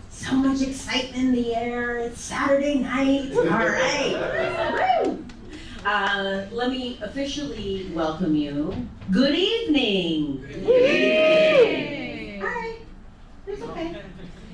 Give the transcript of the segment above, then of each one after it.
So much excitement in the air. It's Saturday night. All right. Let me officially welcome you. Good evening. Good evening. All right. It's okay.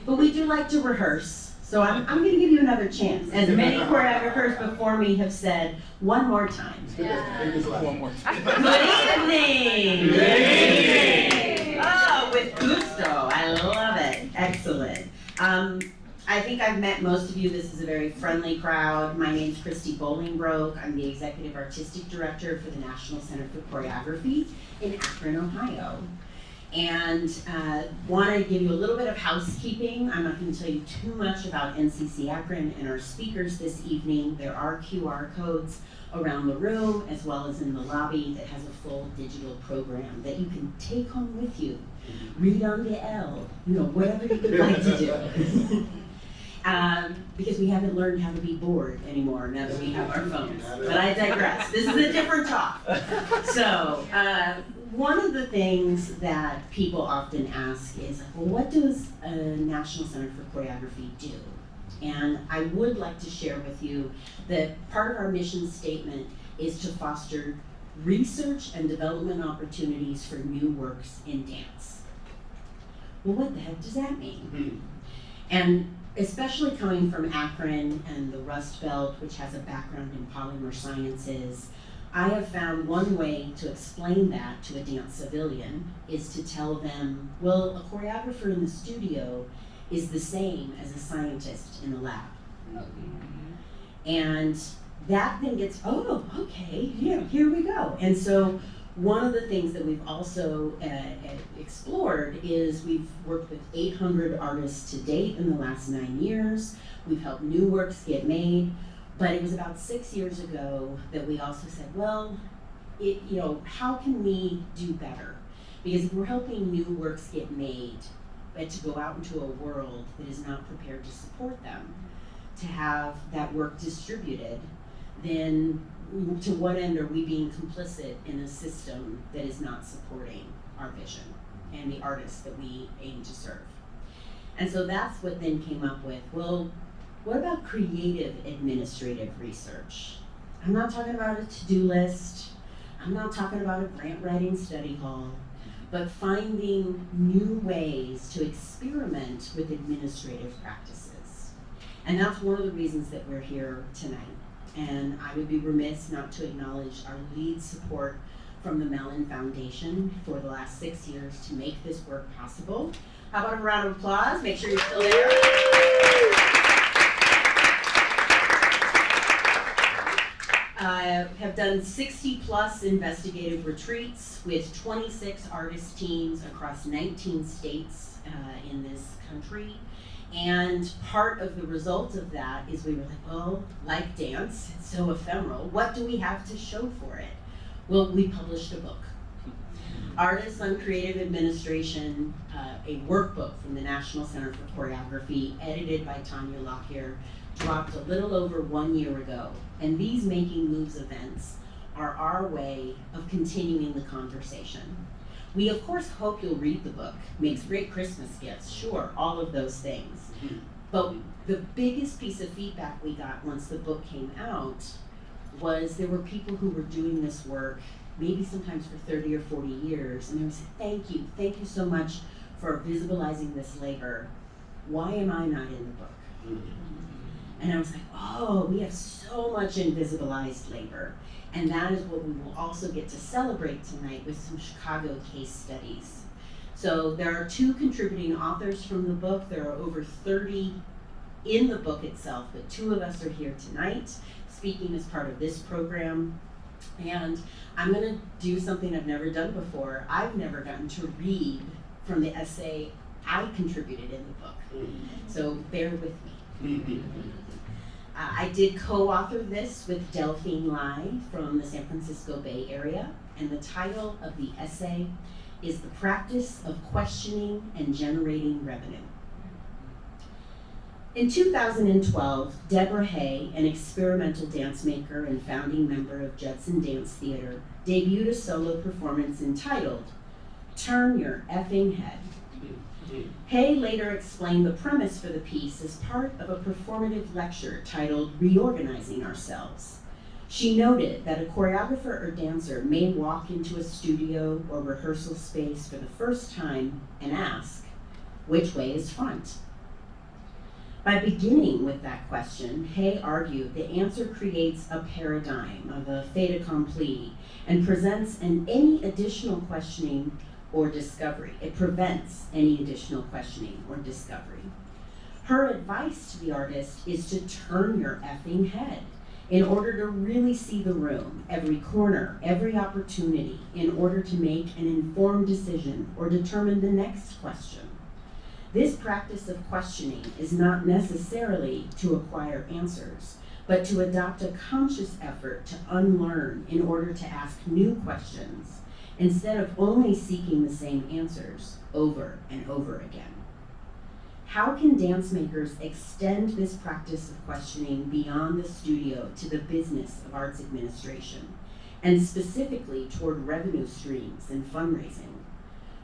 But we do like to rehearse. So I'm going to give you another chance. As many choreographers before me have said, one more time. One more time. Good evening. Good evening. Oh, with gusto. I love it. Excellent. I think I've met most of you. This is a very friendly crowd. My name's Christy Bolingbroke. I'm the Executive Artistic Director for the National Center for Choreography in Akron, Ohio. And want to give you a little bit of housekeeping. I'm not going to tell you too much about NCCAkron and our speakers this evening. There are QR codes around the room as well as in the lobby that has a full digital program that you can take home with you. Read on the L, whatever you would like to do. Because we haven't learned how to be bored anymore now that we have our phones. But I digress. This is a different talk. So, one of the things that people often ask is, well, what does a National Center for Choreography do? And I would like to share with you that part of our mission statement is to foster research and development opportunities for new works in dance. Well, what the heck does that mean? And especially coming from Akron and the Rust Belt, which has a background in polymer sciences, I have found one way to explain that to a dance civilian is to tell them, well, a choreographer in the studio is the same as a scientist in the lab. And that then gets, oh, okay, here we go. And so one of the things that we've also explored is we've worked with 800 artists to date in the last 9 years. We've helped new works get made. But it was about 6 years ago that we also said, well, how can we do better? Because if we're helping new works get made, but to go out into a world that is not prepared to support them, to have that work distributed, then to what end are we being complicit in a system that is not supporting our vision and the artists that we aim to serve? And so that's what then came up with, well, what about creative administrative research? I'm not talking about a to-do list. I'm not talking about a grant writing study hall, but finding new ways to experiment with administrative practices. And that's one of the reasons that we're here tonight. And I would be remiss not to acknowledge our lead support from the Mellon Foundation for the last 6 years to make this work possible. How about a round of applause? Make sure you're still there. I have done 60 plus investigative retreats with 26 artist teams across 19 states in this country. And part of the result of that is we were like, well, like dance, it's so ephemeral. What do we have to show for it? Well, we published a book. Artists on Creative Administration, a workbook from the National Center for Choreography, edited by Tanya Lockyer, dropped a little over 1 year ago. And these Making Moves events are our way of continuing the conversation. We of course hope you'll read the book. Makes great Christmas gifts, sure, all of those things. But the biggest piece of feedback we got once the book came out was there were people who were doing this work maybe sometimes for 30 or 40 years, and they would say, thank you so much for visibilizing this labor. Why am I not in the book? And I was like, oh, we have so much invisibilized labor. And that is what we will also get to celebrate tonight with some Chicago case studies. So there are 2 contributing authors from the book. There are over 30 in the book itself, but 2 of us are here tonight speaking as part of this program. And I'm gonna do something I've never done before. I've never gotten to read from the essay I contributed in the book. So bear with me. I did co-author this with Delphine Lai from the San Francisco Bay Area, and the title of the essay is The Practice of Questioning and Generating Revenue. In 2012, Deborah Hay, an experimental dance maker and founding member of Judson Dance Theatre, debuted a solo performance entitled Turn Your Effing Head. Hay later explained the premise for the piece as part of a performative lecture titled Reorganizing Ourselves. She noted that a choreographer or dancer may walk into a studio or rehearsal space for the first time and ask, which way is front? By beginning with that question, Hay argued the answer creates a paradigm of a fait accompli and presents any additional questioning or discovery. It prevents any additional questioning or discovery. Her advice to the artist is to turn your effing head in order to really see the room, every corner, every opportunity, in order to make an informed decision or determine the next question. This practice of questioning is not necessarily to acquire answers, but to adopt a conscious effort to unlearn in order to ask new questions, instead of only seeking the same answers over and over again. How can dance makers extend this practice of questioning beyond the studio to the business of arts administration, and specifically toward revenue streams and fundraising?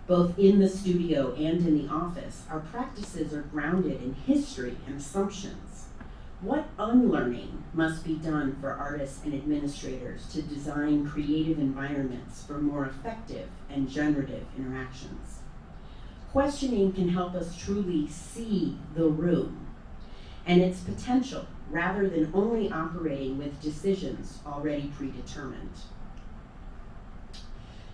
Both in the studio and in the office, our practices are grounded in history and assumptions. What unlearning must be done for artists and administrators to design creative environments for more effective and generative interactions? Questioning can help us truly see the room and its potential rather than only operating with decisions already predetermined.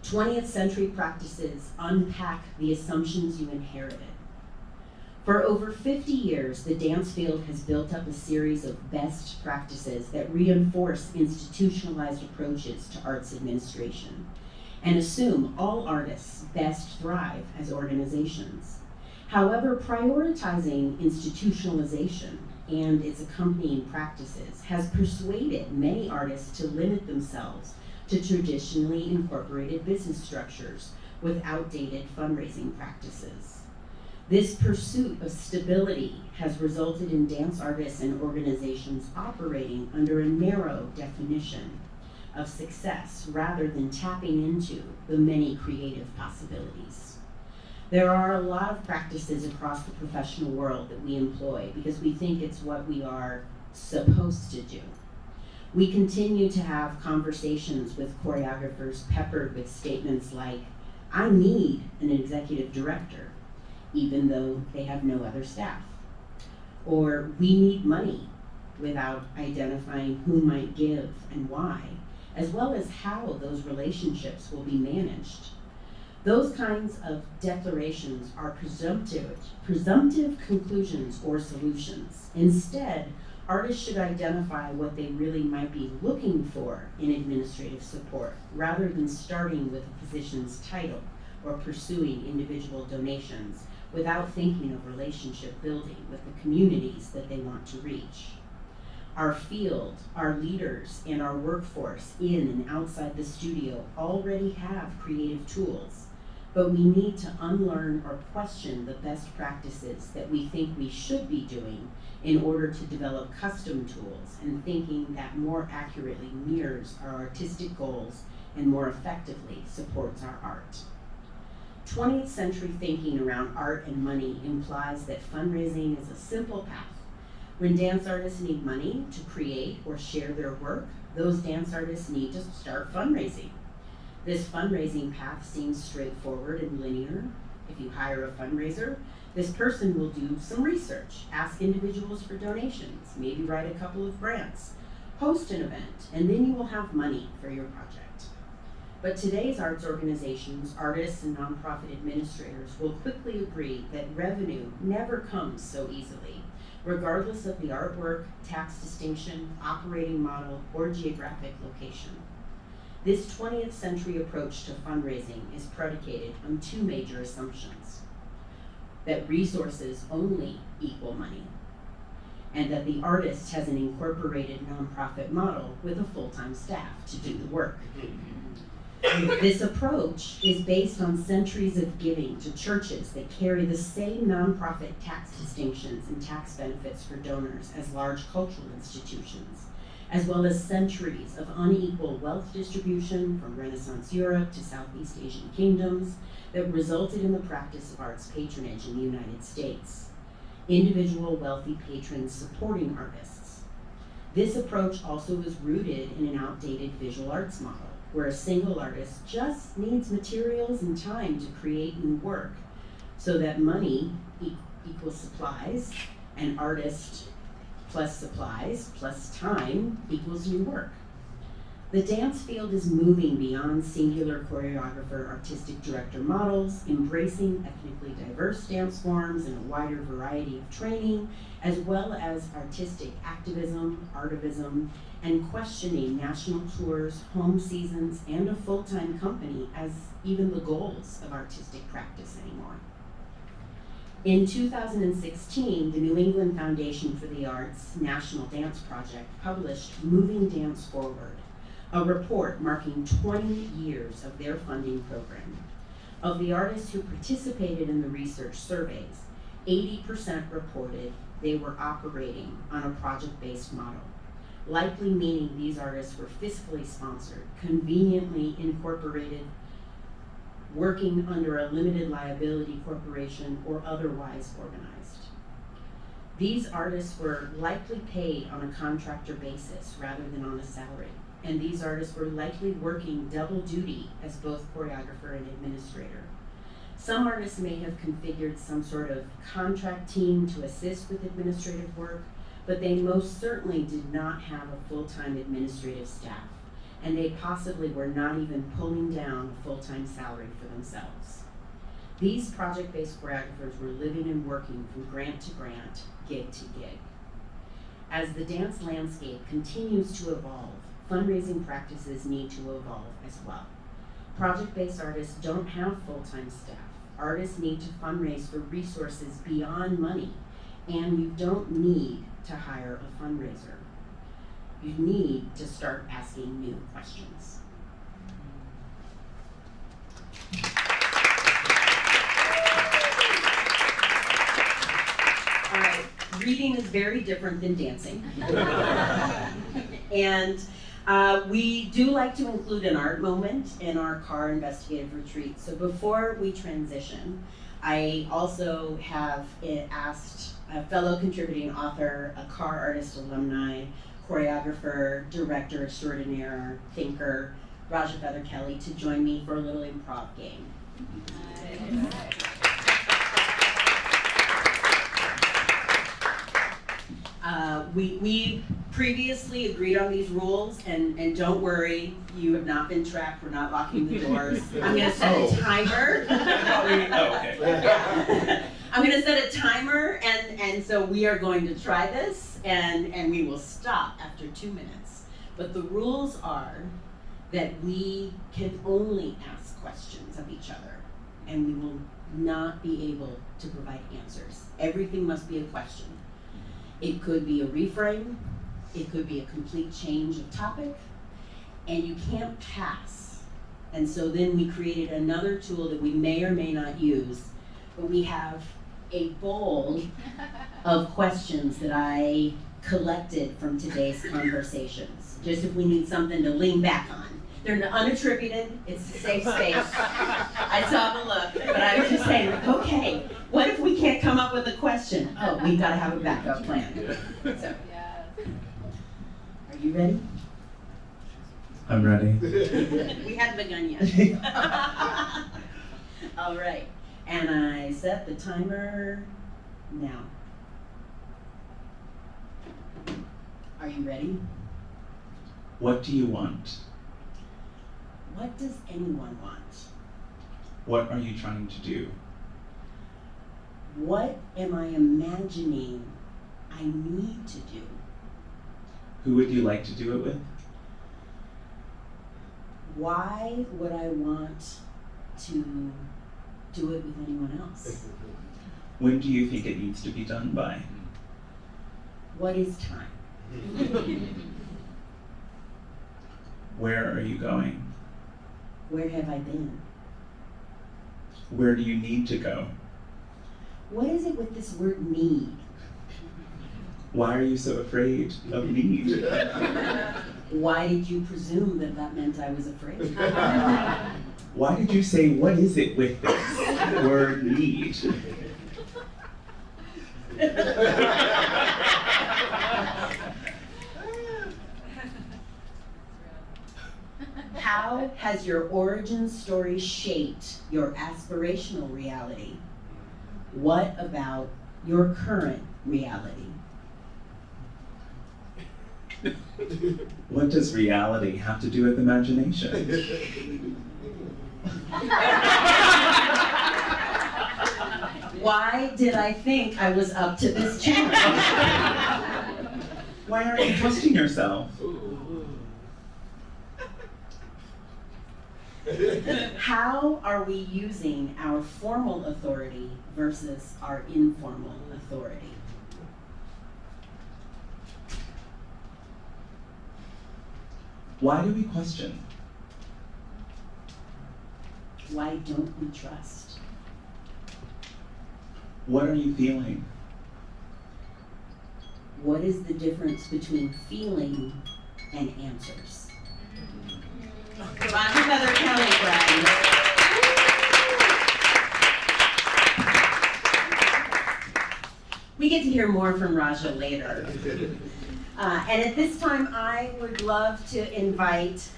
20th century practices unpack the assumptions you inherited. For over 50 years, the dance field has built up a series of best practices that reinforce institutionalized approaches to arts administration and assume all artists best thrive as organizations. However, prioritizing institutionalization and its accompanying practices has persuaded many artists to limit themselves to traditionally incorporated business structures with outdated fundraising practices. This pursuit of stability has resulted in dance artists and organizations operating under a narrow definition of success rather than tapping into the many creative possibilities. There are a lot of practices across the professional world that we employ because we think it's what we are supposed to do. We continue to have conversations with choreographers peppered with statements like, I need an executive director, even though they have no other staff. Or we need money, without identifying who might give and why, as well as how those relationships will be managed. Those kinds of declarations are presumptive conclusions or solutions. Instead, artists should identify what they really might be looking for in administrative support, rather than starting with a position's title or pursuing individual donations without thinking of relationship building with the communities that they want to reach. Our field, our leaders, and our workforce in and outside the studio already have creative tools, but we need to unlearn or question the best practices that we think we should be doing in order to develop custom tools and thinking that more accurately mirrors our artistic goals and more effectively supports our art. 20th century thinking around art and money implies that fundraising is a simple path. When dance artists need money to create or share their work, those dance artists need to start fundraising. This fundraising path seems straightforward and linear. If you hire a fundraiser, this person will do some research, ask individuals for donations, maybe write a couple of grants, host an event, and then you will have money for your project. But today's arts organizations, artists, and nonprofit administrators will quickly agree that revenue never comes so easily, regardless of the artwork, tax distinction, operating model, or geographic location. This 20th century approach to fundraising is predicated on two major assumptions: that resources only equal money, and that the artist has an incorporated nonprofit model with a full-time staff to do the work. This approach is based on centuries of giving to churches that carry the same nonprofit tax distinctions and tax benefits for donors as large cultural institutions, as well as centuries of unequal wealth distribution from Renaissance Europe to Southeast Asian kingdoms that resulted in the practice of arts patronage in the United States. Individual wealthy patrons supporting artists. This approach also is rooted in an outdated visual arts model, where a single artist just needs materials and time to create new work, so that money equals supplies, and artist plus supplies plus time equals new work. The dance field is moving beyond singular choreographer, artistic director models, embracing ethnically diverse dance forms and a wider variety of training, as well as artistic activism, artivism, and questioning national tours, home seasons, and a full-time company as even the goals of artistic practice anymore. In 2016, the New England Foundation for the Arts National Dance Project published Moving Dance Forward, a report marking 20 years of their funding program. Of the artists who participated in the research surveys, 80% reported they were operating on a project-based model, likely meaning these artists were fiscally sponsored, conveniently incorporated, working under a limited liability corporation, or otherwise organized. These artists were likely paid on a contractor basis rather than on a salary, and these artists were likely working double duty as both choreographer and administrator. Some artists may have configured some sort of contract team to assist with administrative work, but they most certainly did not have a full-time administrative staff, and they possibly were not even pulling down a full-time salary for themselves. These project-based choreographers were living and working from grant to grant, gig to gig. As the dance landscape continues to evolve, fundraising practices need to evolve as well. Project-based artists don't have full-time staff. Artists need to fundraise for resources beyond money, and you don't need to hire a fundraiser. You need to start asking new questions. All right, reading is very different than dancing. And we do like to include an art moment in our CAR investigative retreat. So before we transition, I also have asked a fellow contributing author, a CAR artist alumni, choreographer, director extraordinaire, thinker, Raja Feather Kelly, to join me for a little improv game. We previously agreed on these rules, and don't worry, you have not been trapped. We're not locking the doors. I'm going to set a timer. I'm going to set a timer, and so we are going to try this, and we will stop after 2 minutes. But the rules are that we can only ask questions of each other, and we will not be able to provide answers. Everything must be a question. It could be a reframe, it could be a complete change of topic, and you can't pass. And so then we created another tool that we may or may not use, but we have a bowl of questions that I collected from today's conversations, just if we need something to lean back on. They're unattributed, it's a safe space. I saw the look, but I was just saying, okay, what if we can't come up with a question? Oh, we've got to have a backup plan. So, are you ready? I'm ready. We hadn't begun yet. All right, and I set the timer now. Are you ready? What do you want? What does anyone want? What are you trying to do? What am I imagining I need to do? Who would you like to do it with? Why would I want to do it with anyone else? When do you think it needs to be done by? What is time? Where are you going? Where have I been? Where do you need to go? What is it with this word need? Why are you so afraid of need? Why did you presume that that meant I was afraid? Why did you say, what is it with this word need? How has your origin story shaped your aspirational reality? What about your current reality? What does reality have to do with imagination? Why did I think I was up to this challenge? Why aren't you trusting yourself? How are we using our formal authority versus our informal authority? Why do we question? Why don't we trust? What are you feeling? What is the difference between feeling and answers? Come on, another county friend. We get to hear more from Raja later. And at this time, I would love to invite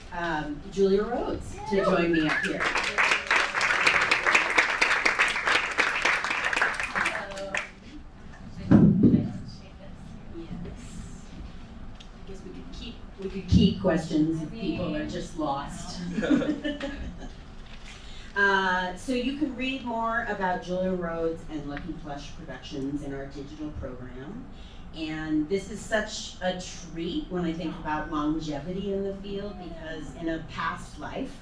Julia Rhodes to join me up here. We could keep questions if people are just lost. So you can read more about Julia Rhodes and Lucky Plush Productions in our digital program. And this is such a treat when I think about longevity in the field, because in a past life,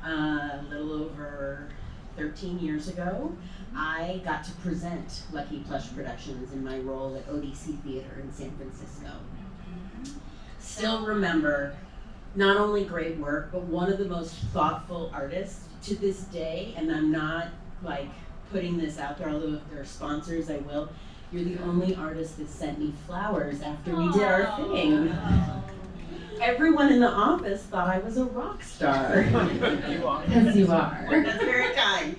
a little over 13 years ago, I got to present Lucky Plush Productions in my role at ODC Theatre in San Francisco. Still remember not only great work, but one of the most thoughtful artists to this day, and I'm not like putting this out there, although if there are sponsors, I will. You're the only artist that sent me flowers after we did our thing. Everyone in the office thought I was a rock star. Because you are. That's very kind.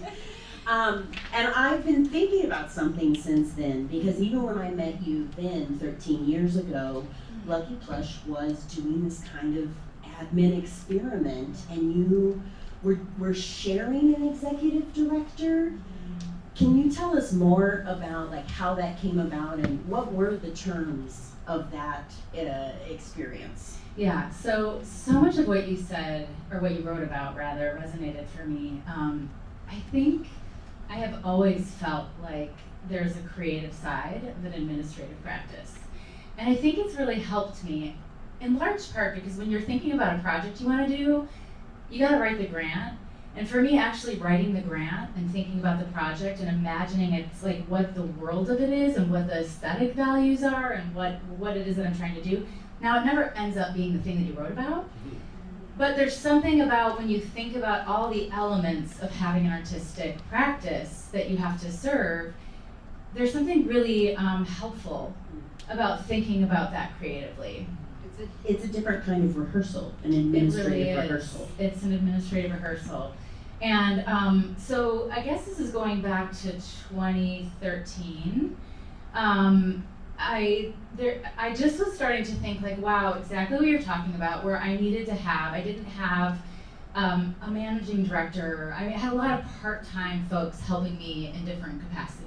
And I've been thinking about something since then, because even when I met you then, 13 years ago, Lucky Plush was doing this kind of admin experiment, and you were sharing an executive director. Can you tell us more about like how that came about and what were the terms of that experience? Yeah, so much of what you said, or what you wrote about rather, resonated for me. I think I have always felt like there's a creative side of an administrative practice. And I think it's really helped me in large part because when you're thinking about a project you want to do, you got to write the grant. And for me, actually writing the grant and thinking about the project and imagining it's like what the world of it is and what the aesthetic values are and what it is that I'm trying to do. Now, it never ends up being the thing that you wrote about, but there's something about when you think about all the elements of having an artistic practice that you have to serve, there's something really helpful about thinking about that creatively. It's a different kind of rehearsal, an administrative rehearsal. It's an administrative rehearsal. And so I guess this is going back to 2013. I just was starting to think like, wow, exactly what you're talking about, where I didn't have a managing director. I had a lot of part-time folks helping me in different capacities.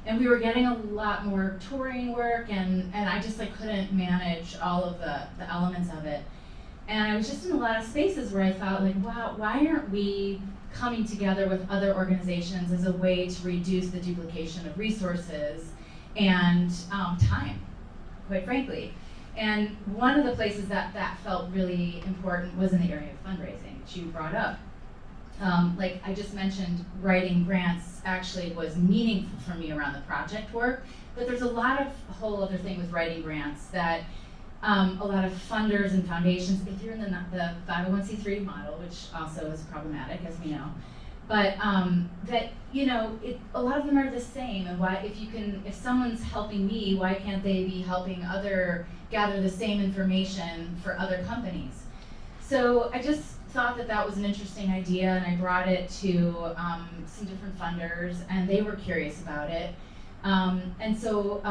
And we were getting a lot more touring work, and I just like couldn't manage all of the elements of it. And I was just in a lot of spaces where I thought like, wow, why aren't we coming together with other organizations as a way to reduce the duplication of resources and time, quite frankly. And one of the places that felt really important was in the area of fundraising, which you brought up. Like I just mentioned, writing grants actually was meaningful for me around the project work, but there's a whole other thing with writing grants that a lot of funders and foundations, if you're in the 501c3 model, which also is problematic, as we know, But that, you know, a lot of them are the same, and why, if someone's helping me, why can't they be helping gather the same information for other companies? So I just thought that was an interesting idea, and I brought it to some different funders, and they were curious about it. And so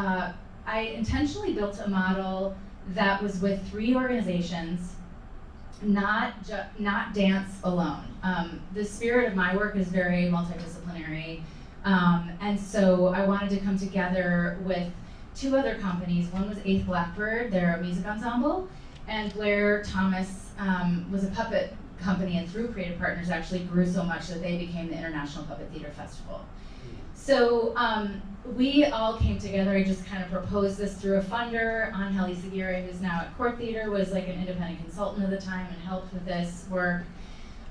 I intentionally built a model that was with 3 organizations, not dance alone. The spirit of my work is very multidisciplinary, and so I wanted to come together with 2 other companies. One was 8th Blackbird, they're a music ensemble, and Blair Thomas was a puppet company, and through Creative Partners actually grew so much that they became the International Puppet Theater Festival. So we all came together. I just kind of proposed this through a funder. Angel Izaguirre, who's now at Court Theater, was like an independent consultant at the time and helped with this work.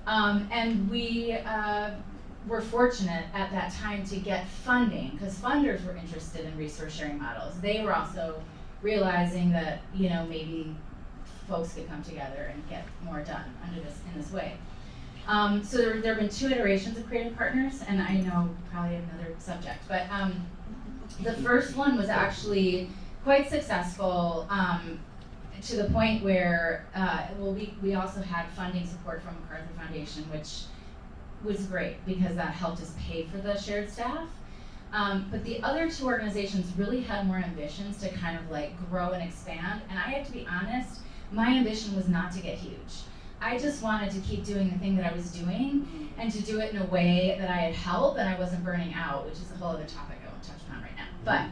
And we were fortunate at that time to get funding, because funders were interested in resource sharing models. They were also realizing that, you know, maybe folks could come together and get more done in this way. So there have been 2 iterations of Creative Partners, and I know probably another subject, but the first one was actually quite successful to the point where, we also had funding support from MacArthur Foundation, which was great because that helped us pay for the shared staff. But the other 2 organizations really had more ambitions to kind of like grow and expand, and I have to be honest, my ambition was not to get huge. I just wanted to keep doing the thing that I was doing and to do it in a way that I had help and I wasn't burning out, which is a whole other topic I won't touch on right now. But,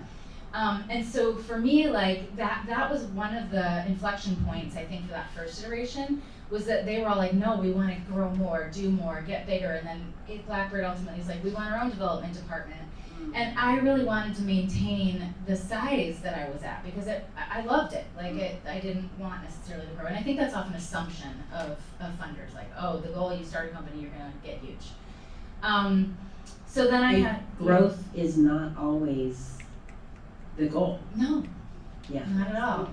and so for me, like that was one of the inflection points, I think, for that first iteration, was that they were all like, no, we want to grow more, do more, get bigger. And then 8th Blackbird ultimately is like, we want our own development department. And I really wanted to maintain the size that I was at because I loved it. Like I didn't want necessarily to grow. And I think that's often an assumption of funders, like, oh, the goal, you start a company, you're gonna get huge. So then I had growth is not always the goal. No, Yeah. not at all.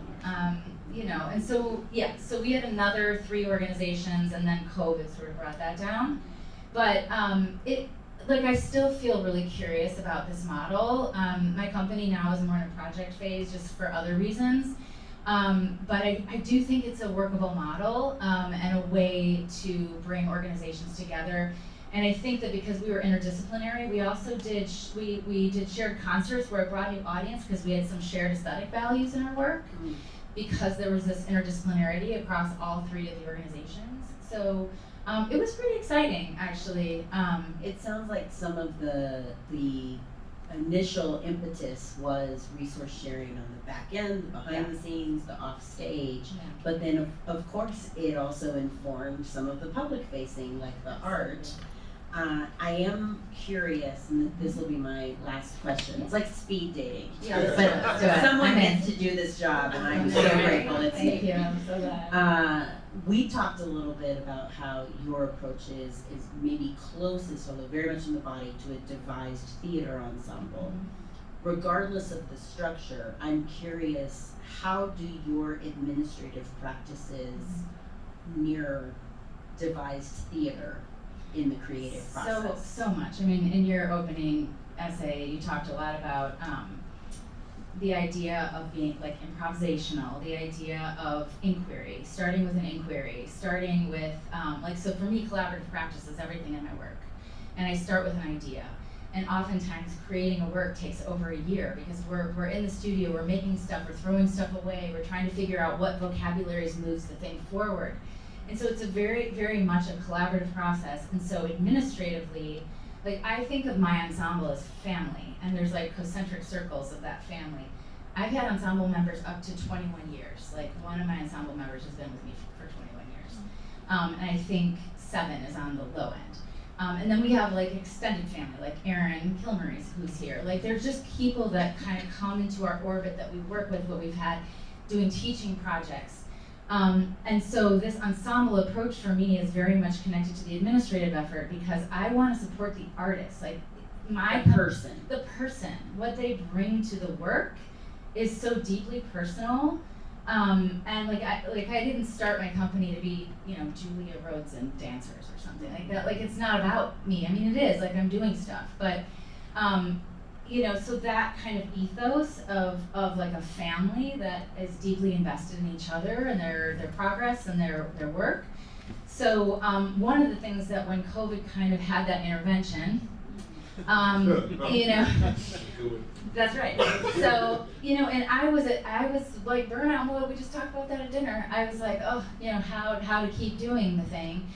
You know, and so so we had another 3 organizations, and then COVID sort of brought that down. But I still feel really curious about this model. My company now is more in a project phase just for other reasons. But I do think it's a workable model and a way to bring organizations together. And I think that because we were interdisciplinary, we also did shared concerts where it brought a new audience because we had some shared aesthetic values in our work because there was this interdisciplinarity across all 3 of the organizations. So it was pretty exciting, actually. It sounds like some of the initial impetus was resource sharing on the back end, the behind the scenes, the off stage. Yeah. But then, of course, it also informed some of the public facing, like the art. I am curious, and this will be my last question. It's like speed dating. Yeah, but someone gets to do this job, and I'm so grateful it's me. Thank you, I'm so glad. We talked a little bit about how your approach is maybe closest, although very much in the body, to a devised theater ensemble. Mm-hmm. Regardless of the structure, I'm curious, how do your administrative practices mirror devised theater in the creative process? So much. I mean, in your opening essay, you talked a lot about the idea of being like improvisational, the idea of inquiry, starting with an inquiry, starting with, so for me, collaborative practice is everything in my work. And I start with an idea. And oftentimes creating a work takes over a year because we're in the studio, we're making stuff, we're throwing stuff away, we're trying to figure out what vocabularies moves the thing forward. And so it's a very, very much a collaborative process. And so administratively, like I think of my ensemble as family, and there's like concentric circles of that family. I've had ensemble members up to 21 years. Like one of my ensemble members has been with me for 21 years. And I think 7 is on the low end. And then we have like extended family, like Aaron Kilmurray, who's here. Like there's just people that kind of come into our orbit that we work with, what we've had doing teaching projects. And so this ensemble approach for me is very much connected to the administrative effort because I want to support the artist, like the person, what they bring to the work is so deeply personal. And I didn't start my company to be, Julia Rhodes and dancers or something like that. Like, it's not about me. I mean, it is, like, I'm doing stuff, but, so that kind of ethos of like a family that is deeply invested in each other and their progress and their work. So one of the things that when COVID kind of had that intervention, that's right. So, and I was like burnout mode. We just talked about that at dinner. I was like, how to keep doing the thing.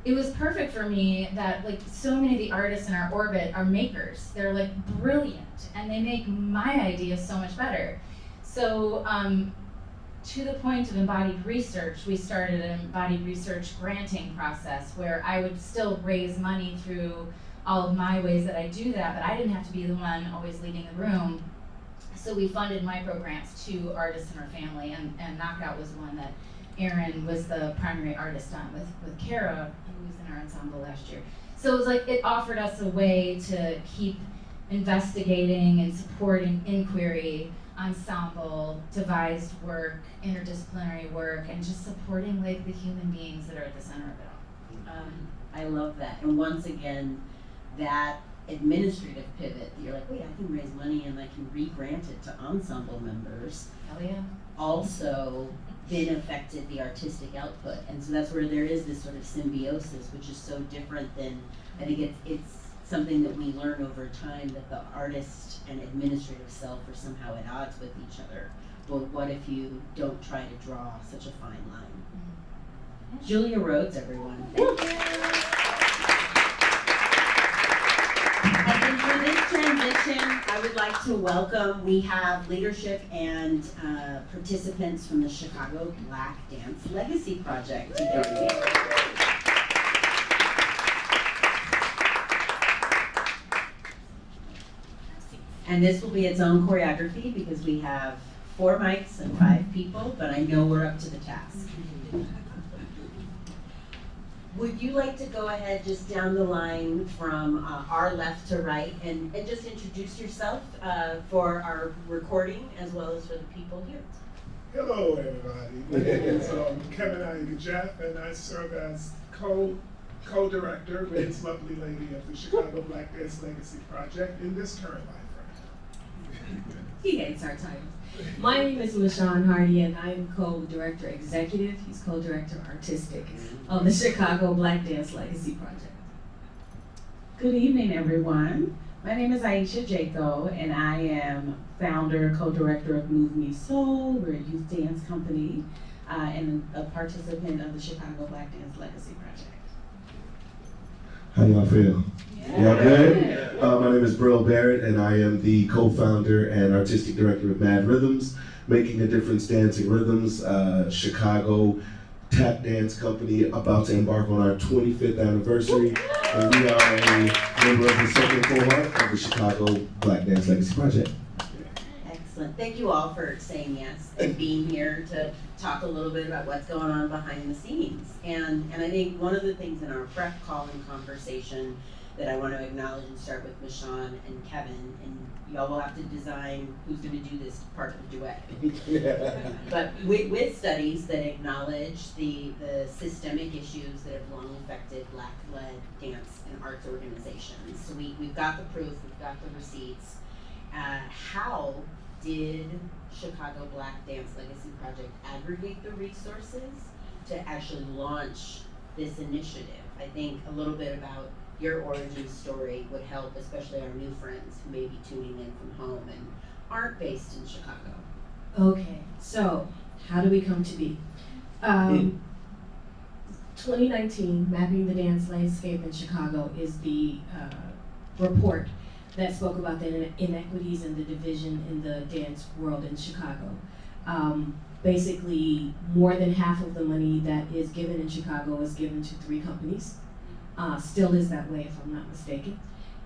It was perfect for me that like so many of the artists in our orbit are makers. They're like brilliant and they make my ideas so much better. So to the point of embodied research, we started an embodied research granting process where I would still raise money through all of my ways that I do that, but I didn't have to be the one always leading the room. So we funded micro grants to artists in our family, and Knockout was one that Aaron was the primary artist on with Kara, who was in our ensemble last year. So it was like, it offered us a way to keep investigating and supporting inquiry, ensemble, devised work, interdisciplinary work, and just supporting like the human beings that are at the center of it all. I love that. And once again, that administrative pivot, you're like, wait, I can raise money and I can re-grant it to ensemble members. Hell yeah. Also then affected the artistic output. And so that's where there is this sort of symbiosis, which is so different than, I think it's something that we learn over time, that the artist and administrative self are somehow at odds with each other. But what if you don't try to draw such a fine line? Mm-hmm. Julia Rhodes, everyone. Thank you. And for this transition, I would like to welcome, we have leadership and participants from the Chicago Black Dance Legacy Project to join me. And this will be its own choreography because we have 4 mics and 5 people, but I know we're up to the task. Would you like to go ahead just down the line from our left to right and just introduce yourself for our recording as well as for the people here? Hello, everybody. My name is Kevin Iega, and I serve as co-director with this lovely lady of the Chicago Black Dance Legacy Project in this current life right now. He hates our titles. My name is Mashaune Hardy, and I'm co-director executive. He's co-director artistic of the Chicago Black Dance Legacy Project. Good evening, everyone. My name is Ayesha Jaco, and I am founder, co-director of Move Me Soul. We're a youth dance company and a participant of the Chicago Black Dance Legacy Project. How y'all feel? Y'all good? My name is Bril, Barrett, and I am the co-founder and artistic director of M.A.D.D Rhythms, Making a Difference Dancing Rhythms, Chicago tap dance company about to embark on our 25th anniversary. And we are a member of the second cohort of the Chicago Black Dance Legacy Project. Excellent. Thank you all for saying yes and being here to talk a little bit about what's going on behind the scenes. And I think one of the things in our prep call and conversation that I want to acknowledge and start with Mashaune and Kevin, and y'all will have to design who's going to do this part of the duet. But with studies that acknowledge the systemic issues that have long affected Black-led dance and arts organizations. So we've got the proof, we've got the receipts. How did Chicago Black Dance Legacy Project aggregate the resources to actually launch this initiative? I think a little bit about your origin story would help, especially our new friends who may be tuning in from home and aren't based in Chicago. Okay, so how do we come to be? 2019, Mapping the Dance Landscape in Chicago is the report that spoke about the inequities and the division in the dance world in Chicago. Basically, more than half of the money that is given in Chicago is given to 3 companies. Still is that way, if I'm not mistaken.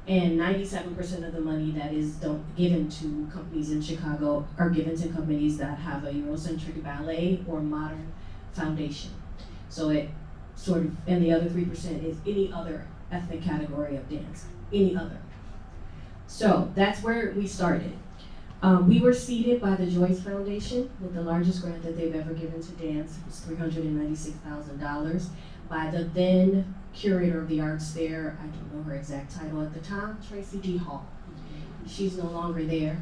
And 97% of the money that is given to companies in Chicago are given to companies that have a Eurocentric ballet or modern foundation. So it sort of, and the other 3% is any other ethnic category of dance, any other. So that's where we started. We were seeded by the Joyce Foundation with the largest grant that they've ever given to dance. It was $396,000 by the then curator of the arts there. I don't know her exact title at the time, Tracy D. Hall. She's no longer there.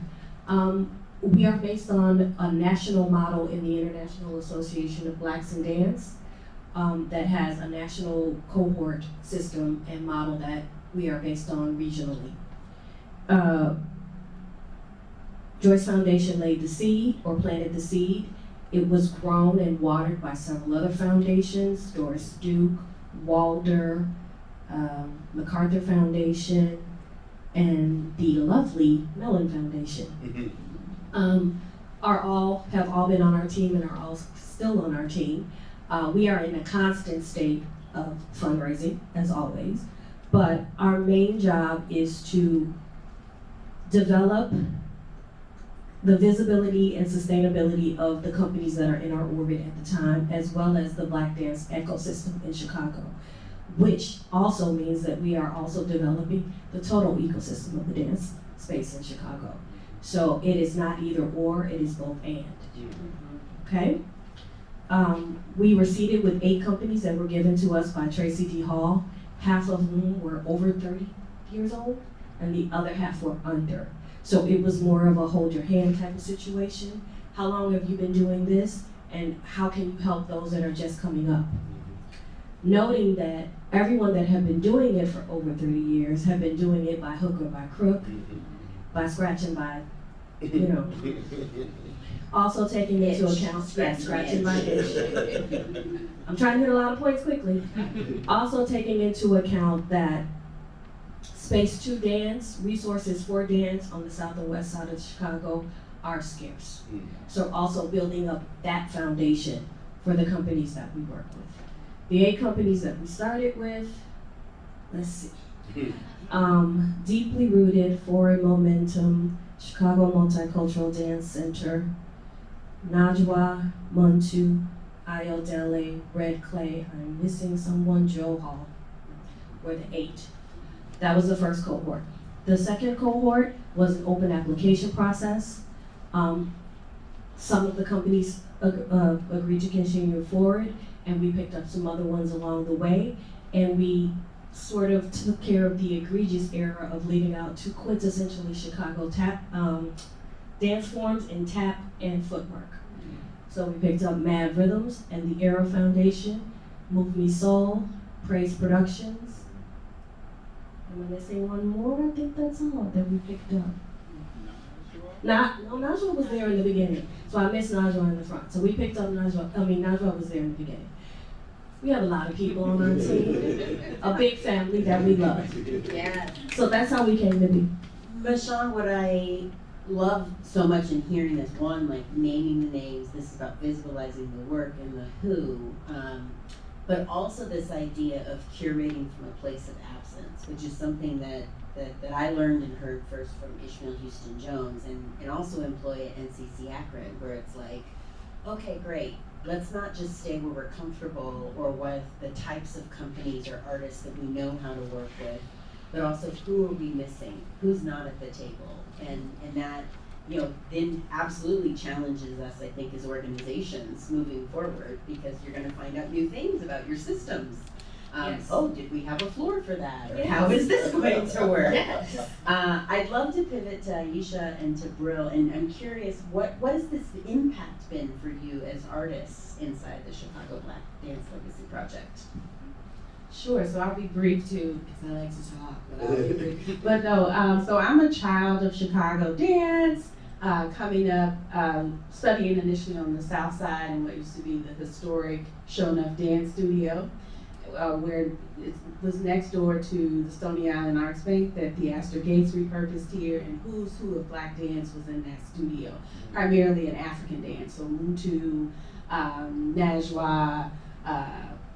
We are based on a national model in the International Association of Blacks in Dance that has a national cohort system and model that we are based on regionally. Joyce Foundation laid the seed or planted the seed. It was grown and watered by several other foundations, Doris Duke, Walder, MacArthur Foundation, and the lovely Mellon Foundation. Have all been on our team and are all still on our team. We are in a constant state of fundraising, as always, but our main job is to develop the visibility and sustainability of the companies that are in our orbit at the time, as well as the Black dance ecosystem in Chicago, which also means that we are also developing the total ecosystem of the dance space in Chicago. So it is not either or, it is both and. Okay? We were seeded with 8 companies that were given to us by Tracy D. Hall, half of whom were over 30 years old, and the other half were under. So it was more of a hold your hand type of situation. How long have you been doing this? And how can you help those that are just coming up? Noting that everyone that had been doing it for over 30 years have been doing it by hook or by crook, by scratch and by, you know. Also taking into account, scratching my itch. I'm trying to hit a lot of points quickly. Also taking into account that space to dance, resources for dance on the south and west side of Chicago are scarce. So also building up that foundation for the companies that we work with. The 8 companies that we started with, let's see. Deeply Rooted, Forward Momentum, Chicago Multicultural Dance Center, Najwa, Muntu, Ayodele, Red Clay, I'm missing someone, Joe Hall, were the 8. That was the first cohort. The second cohort was an open application process. Some of the companies agreed to continue forward, and we picked up some other ones along the way, and we sort of took care of the egregious error of leaving out 2 quintessentially Chicago dance forms in tap and footwork. So we picked up M.A.D.D Rhythms and the Arrow Foundation, Move Me Soul, Praise Productions. Am I missing one more? I think that's all that we picked up. Najwa was there in the beginning, so I missed Najwa in the front. So we picked up Najwa was there in the beginning. We have a lot of people on our team, a big family that we love. Yeah. So that's how we came to be. Mashaune, what I love so much in hearing this, one, like naming the names, this is about visualizing the work and the who, but also this idea of curating from a place of absence, which is something that I learned and heard first from Ishmael Houston Jones and also employ at NCCAkron, where it's like, okay, great, let's not just stay where we're comfortable or with the types of companies or artists that we know how to work with, but also who are we missing, who's not at the table, and that, you know, then absolutely challenges us, I think, as organizations moving forward, because you're going to find out new things about your systems. Yes. Oh, did we have a floor for that? Or Yes. how is this going to work? Yes. I'd love to pivot to Ayesha and to Bril, and I'm curious, what has this impact been for you as artists inside the Chicago Black Dance Legacy Project? Sure, so I'll be brief too, because I like to talk, but I'll be brief. But no, so I'm a child of Chicago dance, coming up, studying initially on the south side in what used to be the historic Shonuff Dance Studio, where it was next door to the Stony Island Arts Bank that Theaster Gates repurposed here, and who's who of Black dance was in that studio, primarily an African dance, so Muntu, Najwa,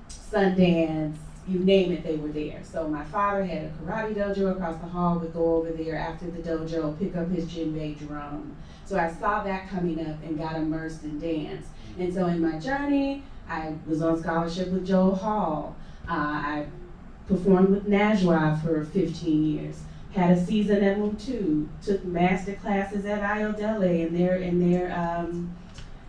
Sundance, you name it, they were there. So my father had a karate dojo across the hall, would go over there after the dojo, pick up his djembe drum. So I saw that coming up and got immersed in dance. And so in my journey, I was on scholarship with Joe Hall. I performed with Najwa for 15 years. had a season at Moon 2, took master classes at IODLA and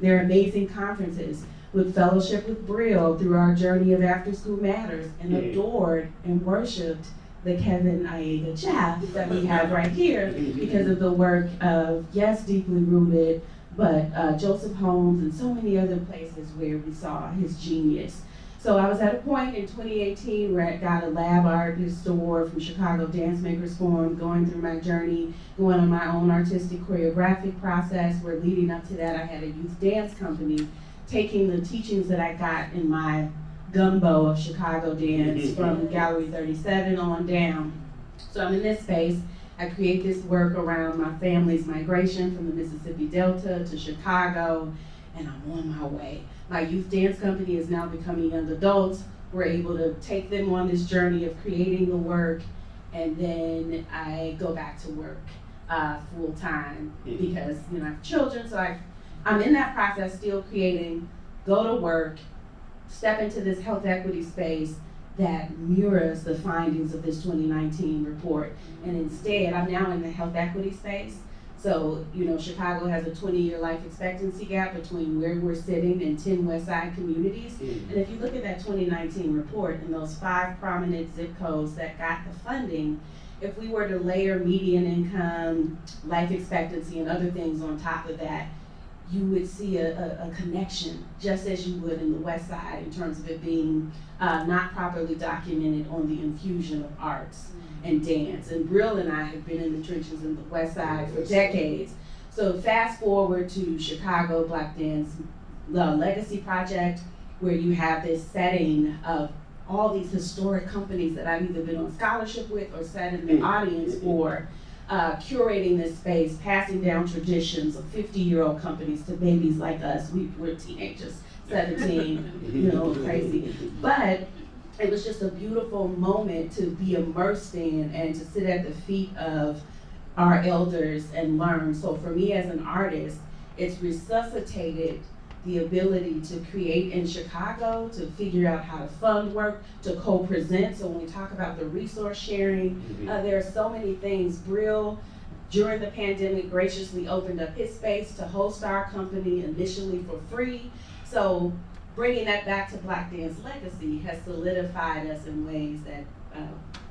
their amazing conferences, with fellowship with Bril through our journey of After School Matters, and adored and worshipped the Kevin Iega Chaff that we have right here because of the work of, yes, Deeply Rooted, but Joseph Holmes and so many other places where we saw his genius. So I was at a point in 2018 where I got a Lab Artist Award from Chicago Dance Makers Forum, going through my journey, going on my own artistic choreographic process, where leading up to that I had a youth dance company, taking the teachings that I got in my gumbo of Chicago dance from Gallery 37 on down. So I'm in this space. I create this work around my family's migration from the Mississippi Delta to Chicago, and I'm on my way. My youth dance company is now becoming young adults. We're able to take them on this journey of creating the work, and then I go back to work full time because I have children. So I'm in that process, still creating, go to work, step into this health equity space that mirrors the findings of this 2019 report. And instead, I'm now in the health equity space. So, Chicago has a 20-year life expectancy gap between where we're sitting and 10 West Side communities. And if you look at that 2019 report and those 5 prominent zip codes that got the funding, if we were to layer median income, life expectancy, and other things on top of that, you would see a connection, just as you would in the West Side, in terms of it being not properly documented on the infusion of arts and dance. And Bril and I have been in the trenches in the West Side for decades. So fast forward to Chicago Black Dance Legacy Project, where you have this setting of all these historic companies that I've either been on scholarship with or sat in the audience for, curating this space, passing down traditions of 50-year-old companies to babies like us. We're teenagers, 17, crazy. But it was just a beautiful moment to be immersed in and to sit at the feet of our elders and learn. So for me as an artist, it's resuscitated the ability to create in Chicago, to figure out how to fund work, to co-present. So when we talk about the resource sharing, there are so many things. Bril, during the pandemic, graciously opened up his space to host our company initially for free. So bringing that back to Black Dance Legacy has solidified us in ways that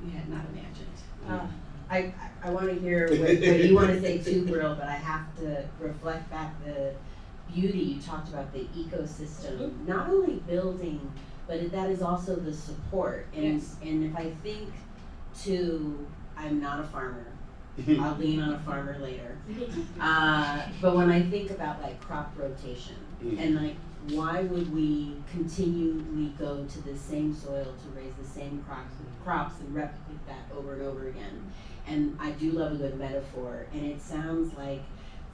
we had not imagined. I want to hear what you want to say too, Bril, but I have to reflect back the beauty. You talked about the ecosystem, not only building, but that is also the support. And if I think I'm not a farmer. I'll lean on a farmer later. But when I think about like crop rotation and like, why would we continually go to the same soil to raise the same crops and replicate that over and over again? And I do love a good metaphor, and it sounds like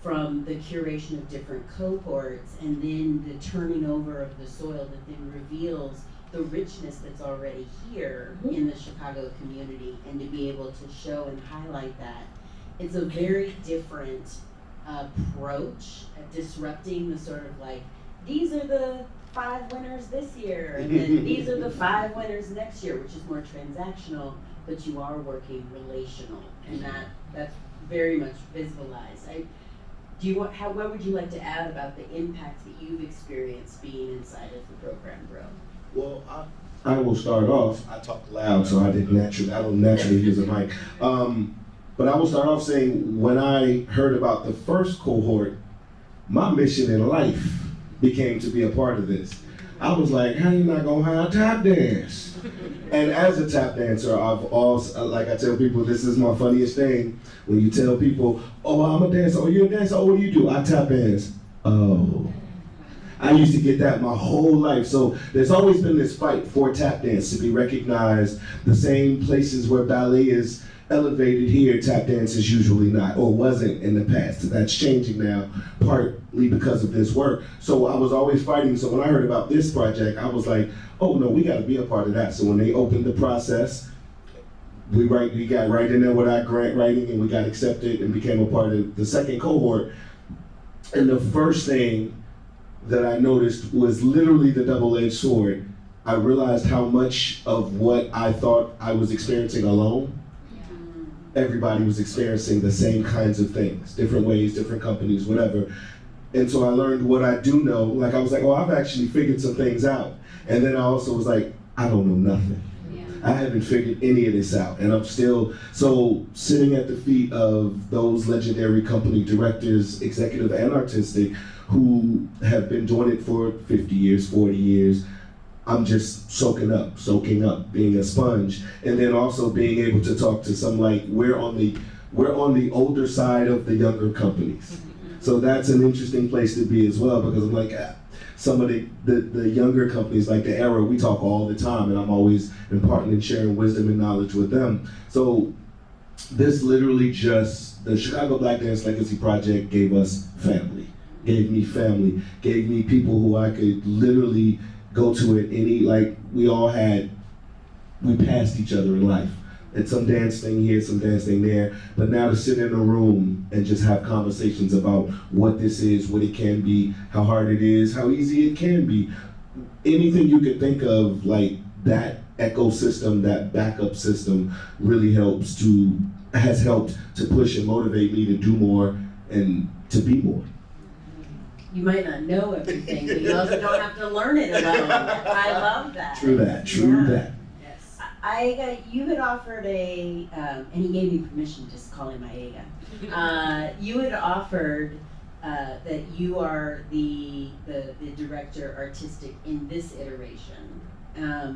from the curation of different cohorts and then the turning over of the soil that then reveals the richness that's already here in the Chicago community, and to be able to show and highlight that. It's a very different approach at disrupting the sort of like, these are the 5 winners this year, and then these are the 5 winners next year, which is more transactional, but you are working relational, and that's very much visualized. What would you like to add about the impact that you've experienced being inside of the program, Bril? Well, I will start off. I talk loud, so I don't naturally use a mic. But I will start off saying, when I heard about the first cohort, my mission in life became to be a part of this. I was like, how you not gonna hire tap dance? And as a tap dancer, I've also, like I tell people, this is my funniest thing. When you tell people, oh, I'm a dancer, oh, you're a dancer, oh, what do you do? I tap dance. Oh. I used to get that my whole life. So there's always been this fight for tap dance to be recognized. The same places where ballet is elevated here, tap dance is usually not, or wasn't in the past. That's changing now, partly because of this work. So I was always fighting. So when I heard about this project, I was like, oh no, we gotta be a part of that. So when they opened the process, we got right in there with our grant writing, and we got accepted and became a part of the second cohort. And the first thing that I noticed was literally the double-edged sword. I realized how much of what I thought I was experiencing alone everybody was experiencing the same kinds of things, different ways, different companies, whatever. And so I learned what I do know. Like I was like, oh, I've actually figured some things out. And then I also was like, I don't know nothing. I haven't figured any of this out. And I'm still, so sitting at the feet of those legendary company directors, executive and artistic, who have been doing it for 50 years, 40 years, I'm just soaking up, being a sponge. And then also being able to talk to some, like, we're on the older side of the younger companies. So that's an interesting place to be as well, because I'm like, some of the younger companies, like the Era, we talk all the time, and I'm always imparting and sharing wisdom and knowledge with them. So this literally just, the Chicago Black Dance Legacy Project gave us family, gave me family, gave me people who I could literally go to at any, like we passed each other in life. It's some dance thing here, some dance thing there, but now to sit in a room and just have conversations about what this is, what it can be, how hard it is, how easy it can be. Anything you could think of, like that ecosystem, that backup system really has helped to push and motivate me to do more and to be more. You might not know everything, but you also don't have to learn it alone. I love that. True that. You had offered and he gave me permission to just call him Iega. You had offered that you are the director artistic in this iteration.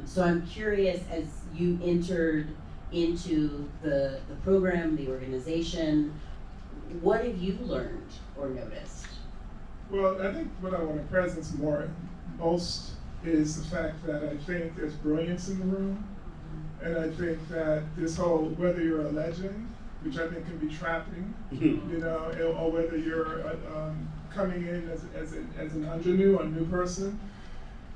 So I'm curious, as you entered into the program, the organization, what have you learned or noticed? Well, I think what I want to presence most is the fact that I think there's brilliance in the room. And I think that this whole, whether you're a legend, which I think can be trapping, or whether you're coming in as an ingenue, a new person,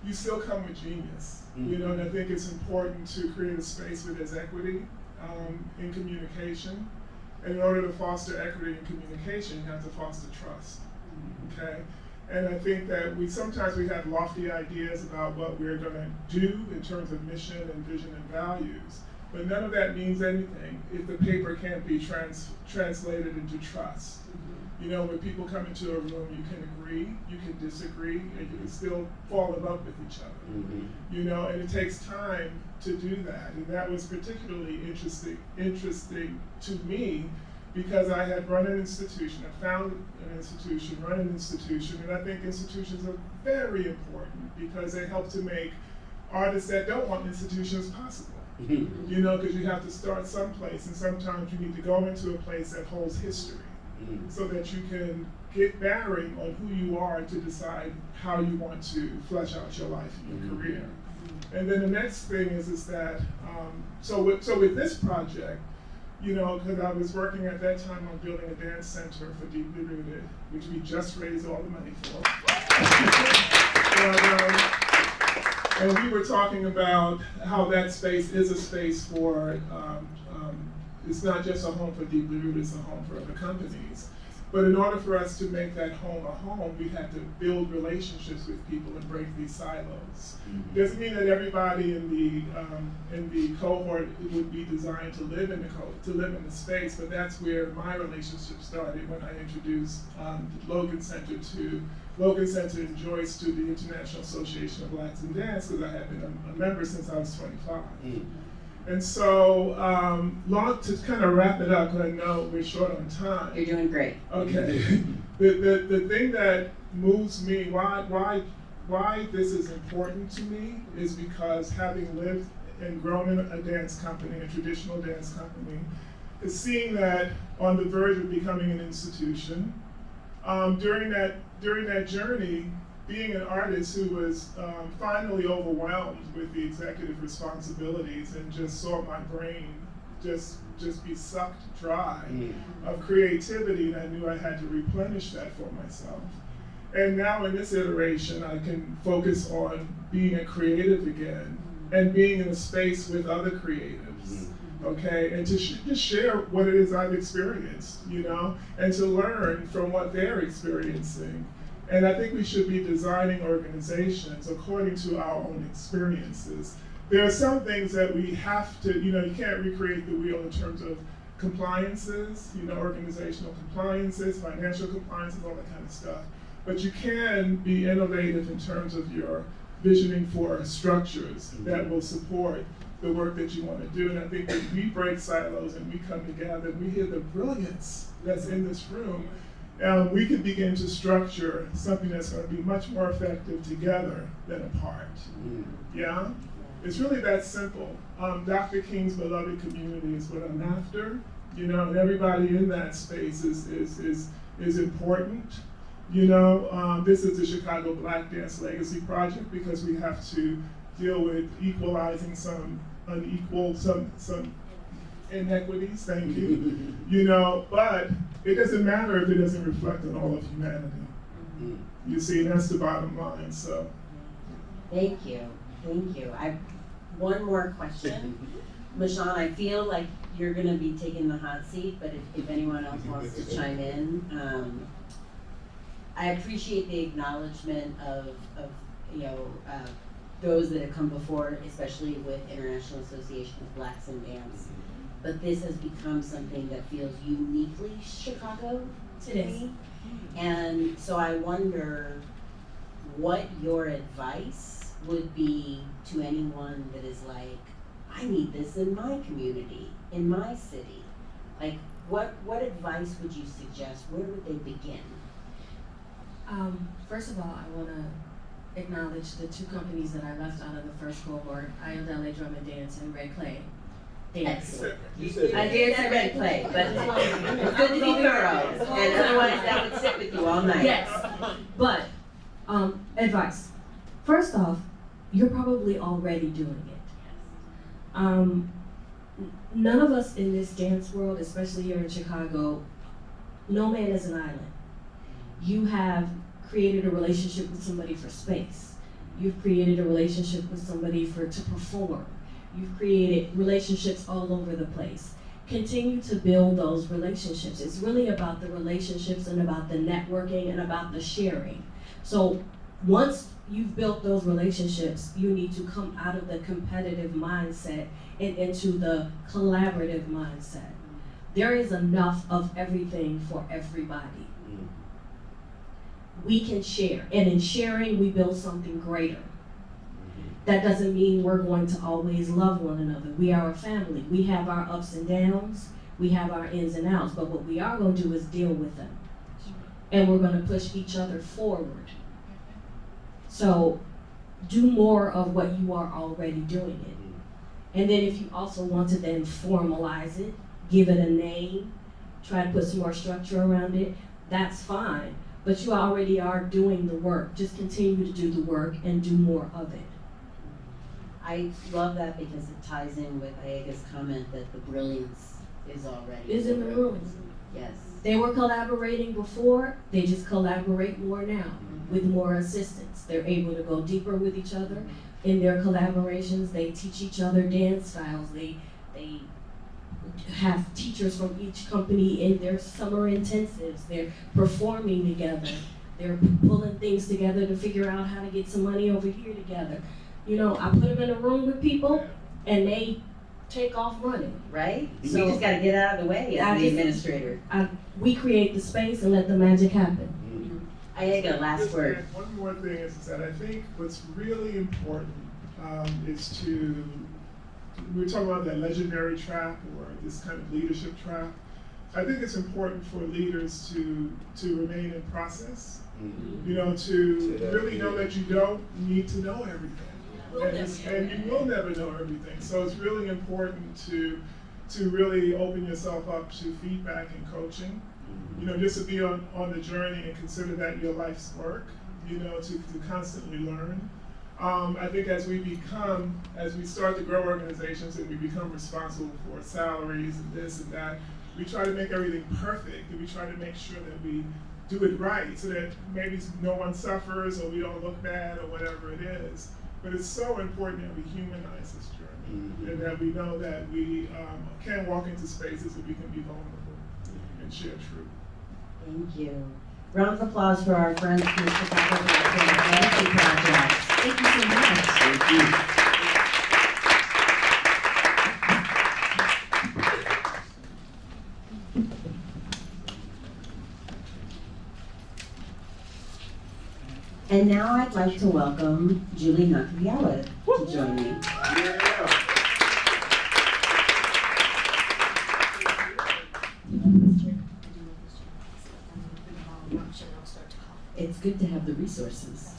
you still come with genius. And I think it's important to create a space where there's equity in communication. And in order to foster equity in communication, you have to foster trust. Okay? And I think that sometimes we have lofty ideas about what we're going to do in terms of mission and vision and values, but none of that means anything if the paper can't be translated into trust. When people come into a room, you can agree, you can disagree, and you can still fall in love with each other. And it takes time to do that. And that was particularly interesting to me, because I had run an institution, I founded an institution, run an institution, and I think institutions are very important because they help to make artists that don't want institutions possible. Because you have to start someplace, and sometimes you need to go into a place that holds history so that you can get bearing on who you are to decide how you want to flesh out your life and your career. And then the next thing is that, so with this project, because I was working at that time on building a dance center for Deeply Rooted, which we just raised all the money for. And we were talking about how that space is a space for, it's not just a home for Deeply Rooted, it's a home for other companies. But in order for us to make that home a home, we had to build relationships with people and break these silos. It doesn't mean that everybody in the cohort would be designed to live in the space, but that's where my relationship started when I introduced Logan Center and Joyce to the International Association of Blacks in Dance, because I had been a member since I was 25. And so, to kind of wrap it up, because I know we're short on time. You're doing great. Okay. The thing that moves me, why this is important to me, is because having lived and grown in a dance company, a traditional dance company, is seeing that on the verge of becoming an institution. During that journey, being an artist who was finally overwhelmed with the executive responsibilities and just saw my brain just be sucked dry of creativity, and I knew I had to replenish that for myself. And now in this iteration, I can focus on being a creative again and being in a space with other creatives, okay? And to just share what it is I've experienced, and to learn from what they're experiencing. And I think we should be designing organizations according to our own experiences. There are some things that we have to, you can't recreate the wheel in terms of compliances, organizational compliances, financial compliances, all that kind of stuff. But you can be innovative in terms of your visioning for structures that will support the work that you want to do. And I think when we break silos and we come together and we hear the brilliance that's in this room, we can begin to structure something that's going to be much more effective together than apart. Yeah? It's really that simple. Dr. King's beloved community is what I'm after, and everybody in that space is important. This is the Chicago Black Dance Legacy Project because we have to deal with equalizing some inequities, thank you. But it doesn't matter if it doesn't reflect on all of humanity. You see, and that's the bottom line, so. Thank you. One more question. Mashaune, I feel like you're gonna be taking the hot seat, but if anyone else wants to chime in, I appreciate the acknowledgement of those that have come before, especially with International Association of Blacks in Dance. But this has become something that feels uniquely Chicago to me. And so I wonder what your advice would be to anyone that is like, I need this in my community, in my city. Like, what advice would you suggest? Where would they begin? First of all, I want to acknowledge the two companies that I left out of the first cohort, Iega Drum and Dance and Red Clay Dance. I did say Red Clay, but it's good to be thorough, and otherwise that would sit with you all night. Yes, but advice. First off, you're probably already doing it. None of us in this dance world, especially here in Chicago, no man is an island. You have created a relationship with somebody for space. You've created a relationship with somebody to perform. You've created relationships all over the place. Continue to build those relationships. It's really about the relationships and about the networking and about the sharing. So once you've built those relationships, you need to come out of the competitive mindset and into the collaborative mindset. There is enough of everything for everybody. We can share, and in sharing, we build something greater. That doesn't mean we're going to always love one another. We are a family. We have our ups and downs. We have our ins and outs, but what we are going to do is deal with them. And we're going to push each other forward. So do more of what you are already doing it. And then if you also want to then formalize it, give it a name, try to put some more structure around it, that's fine. But you already are doing the work. Just continue to do the work and do more of it. I love that because it ties in with Iega's comment that the brilliance is already Is in the room. Yes. They were collaborating before, they just collaborate more now with more assistance. They're able to go deeper with each other in their collaborations. They teach each other dance styles. They have teachers from each company in their summer intensives. They're performing together. They're pulling things together to figure out how to get some money over here together. I put them in a room with people and they take off running. Right? So we just got to get out of the way as the administrator. We create the space and let the magic happen. Iega, last word. One more thing is that I think what's really important is to, we're talking about that legendary trap or this kind of leadership trap. I think it's important for leaders to remain in process, to really know that you don't need to know everything. And you will never know everything. So it's really important to really open yourself up to feedback and coaching. Just to be on the journey and consider that your life's work, to constantly learn. I think as we start to grow organizations and we become responsible for salaries and this and that, we try to make everything perfect and we try to make sure that we do it right so that maybe no one suffers or we don't look bad or whatever it is. But it's so important that we humanize this journey and that we know that we can walk into spaces where we can be vulnerable and share truth. Thank you. Round of applause for our friends from the Chicago Black Dance Legacy Project. Thank you so much. Thank you. And now I'd like to welcome Julie Nakayala to join me. It's good to have the resources.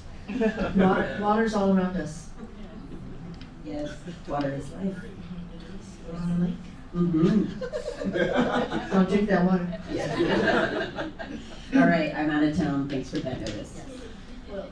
Water's all around us. Yes, water is life. We're on a lake. Mm-hmm. Don't drink that water. All right, I'm out of town. Thanks for that notice. Well,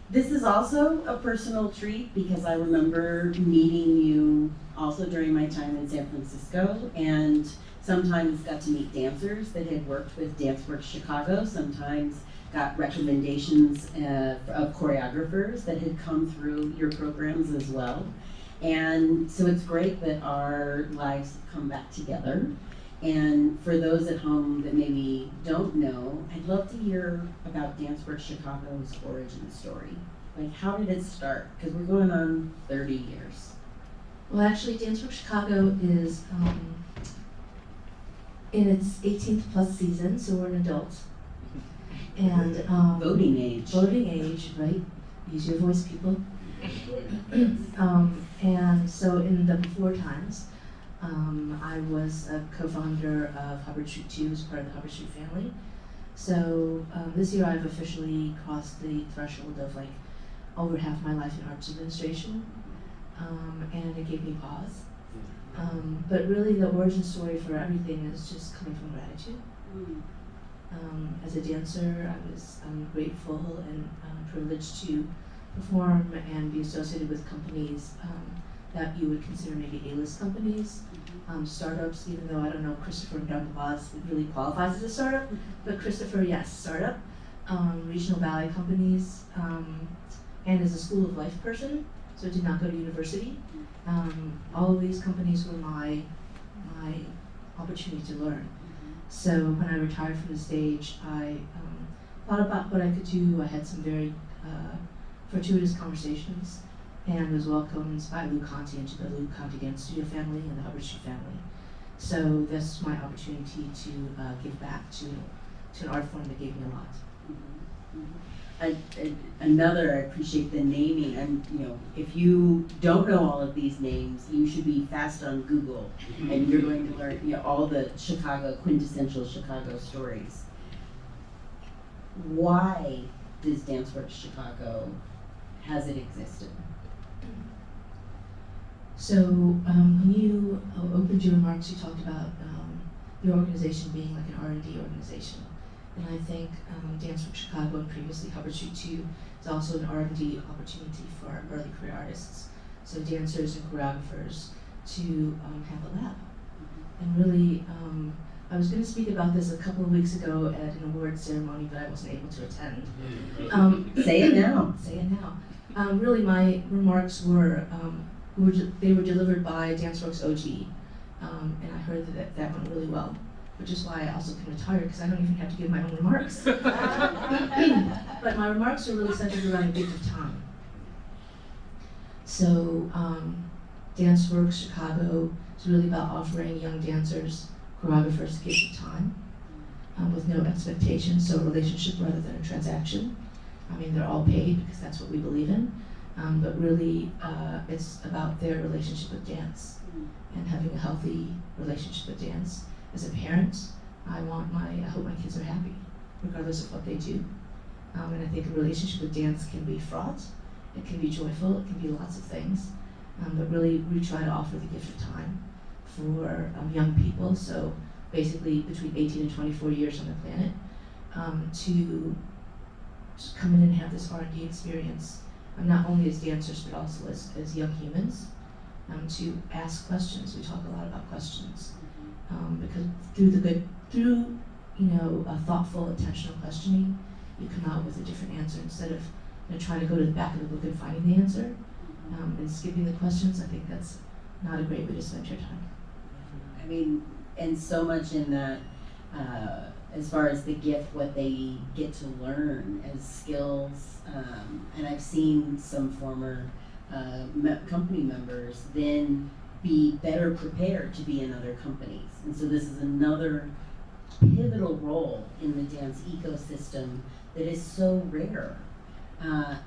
This is also a personal treat because I remember meeting you also during my time in San Francisco, and sometimes got to meet dancers that had worked with DanceWorks Chicago, sometimes got recommendations of choreographers that had come through your programs as well. And so it's great that our lives have come back together. And for those at home that maybe don't know, I'd love to hear about DanceWorks Chicago's origin story. Like, how did it start? Because we're going on 30 years. Well, actually, DanceWorks Chicago is in its 18th plus season, so we're an adult. And Voting age. Voting age, right? Use your voice, people. And so in the before times, I was a co-founder of Hubbard Street 2 as part of the Hubbard Street family. So this year I've officially crossed the threshold of like over half my life in arts administration, and it gave me pause. But really the origin story for everything is just coming from gratitude. As a dancer, I'm grateful and privileged to perform and be associated with companies that you would consider maybe A-list companies, startups, even though I don't know Christopher and Dr. Boz really qualifies as a startup, but Christopher, yes, startup, regional ballet companies, and as a school of life person, so did not go to university. All of these companies were my opportunity to learn. So when I retired from the stage, I thought about what I could do. I had some very fortuitous conversations and was welcomed by Lou Conte into the Lou Conte Dance Studio family and the Hubbard Street family. So this is my opportunity to give back to an art form that gave me a lot. I appreciate the naming, and if you don't know all of these names, you should be fast on Google, and you're going to learn all the quintessential Chicago stories. Why does DanceWorks Chicago has it existed? So when you opened your remarks, you talked about your organization being like an R&D organization. And I think DanceWorks Chicago and previously Hubbard Street 2 is also an R&D opportunity for early career artists. So dancers and choreographers to have a lab. And really, I was going to speak about this a couple of weeks ago at an awards ceremony, but I wasn't able to attend. Say it now. Say it now. Really, my remarks were they were delivered by DanceWorks OG, and I heard that went really well, which is why I also can retire, because I don't even have to give my own remarks. But my remarks are really centered around a gift of time. So DanceWorks Chicago is really about offering young dancers, choreographers, a gift of time with no expectations, so a relationship rather than a transaction. I mean, they're all paid because that's what we believe in, but really it's about their relationship with dance and having a healthy relationship with dance. As a parent, I hope my kids are happy, regardless of what they do. And I think a relationship with dance can be fraught, it can be joyful, it can be lots of things. But really, we try to offer the gift of time for young people, so basically between 18 and 24 years on the planet, to just come in and have this R&D experience, not only as dancers, but also as young humans, to ask questions. We talk a lot about questions. Because through a thoughtful, intentional questioning, you come out with a different answer instead of trying to go to the back of the book and finding the answer and skipping the questions. I think that's not a great way to spend your time. I mean, and so much in that, as far as the gift, what they get to learn as skills, and I've seen some former company members then be better prepared to be in other companies. And so this is another pivotal role in the dance ecosystem that is so rare.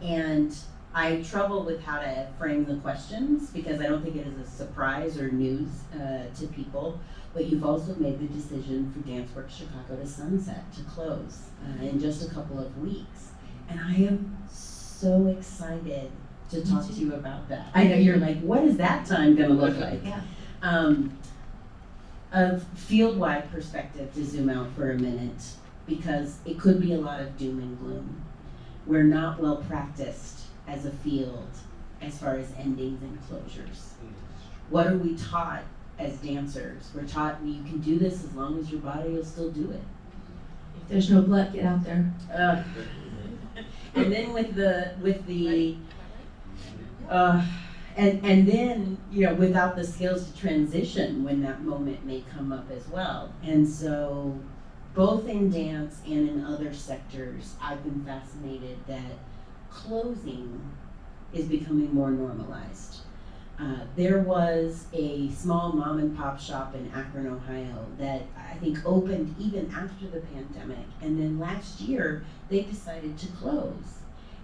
And I trouble with how to frame the questions because I don't think it is a surprise or news to people. But you've also made the decision for DanceWorks Chicago to sunset, to close in just a couple of weeks. And I am so excited to talk to you about that. I know you're like, what is that time gonna look like? Yeah. A field-wide perspective, to zoom out for a minute, because it could be a lot of doom and gloom. We're not well practiced as a field as far as endings and closures. What are we taught as dancers? We're taught you can do this as long as your body will still do it. If there's no blood, get out there. And then and then, you know, without the skills to transition when that moment may come up as well. And so, both in dance and in other sectors, I've been fascinated that closing is becoming more normalized. There was a small mom and pop shop in Akron, Ohio that I think opened even after the pandemic. And then last year, they decided to close.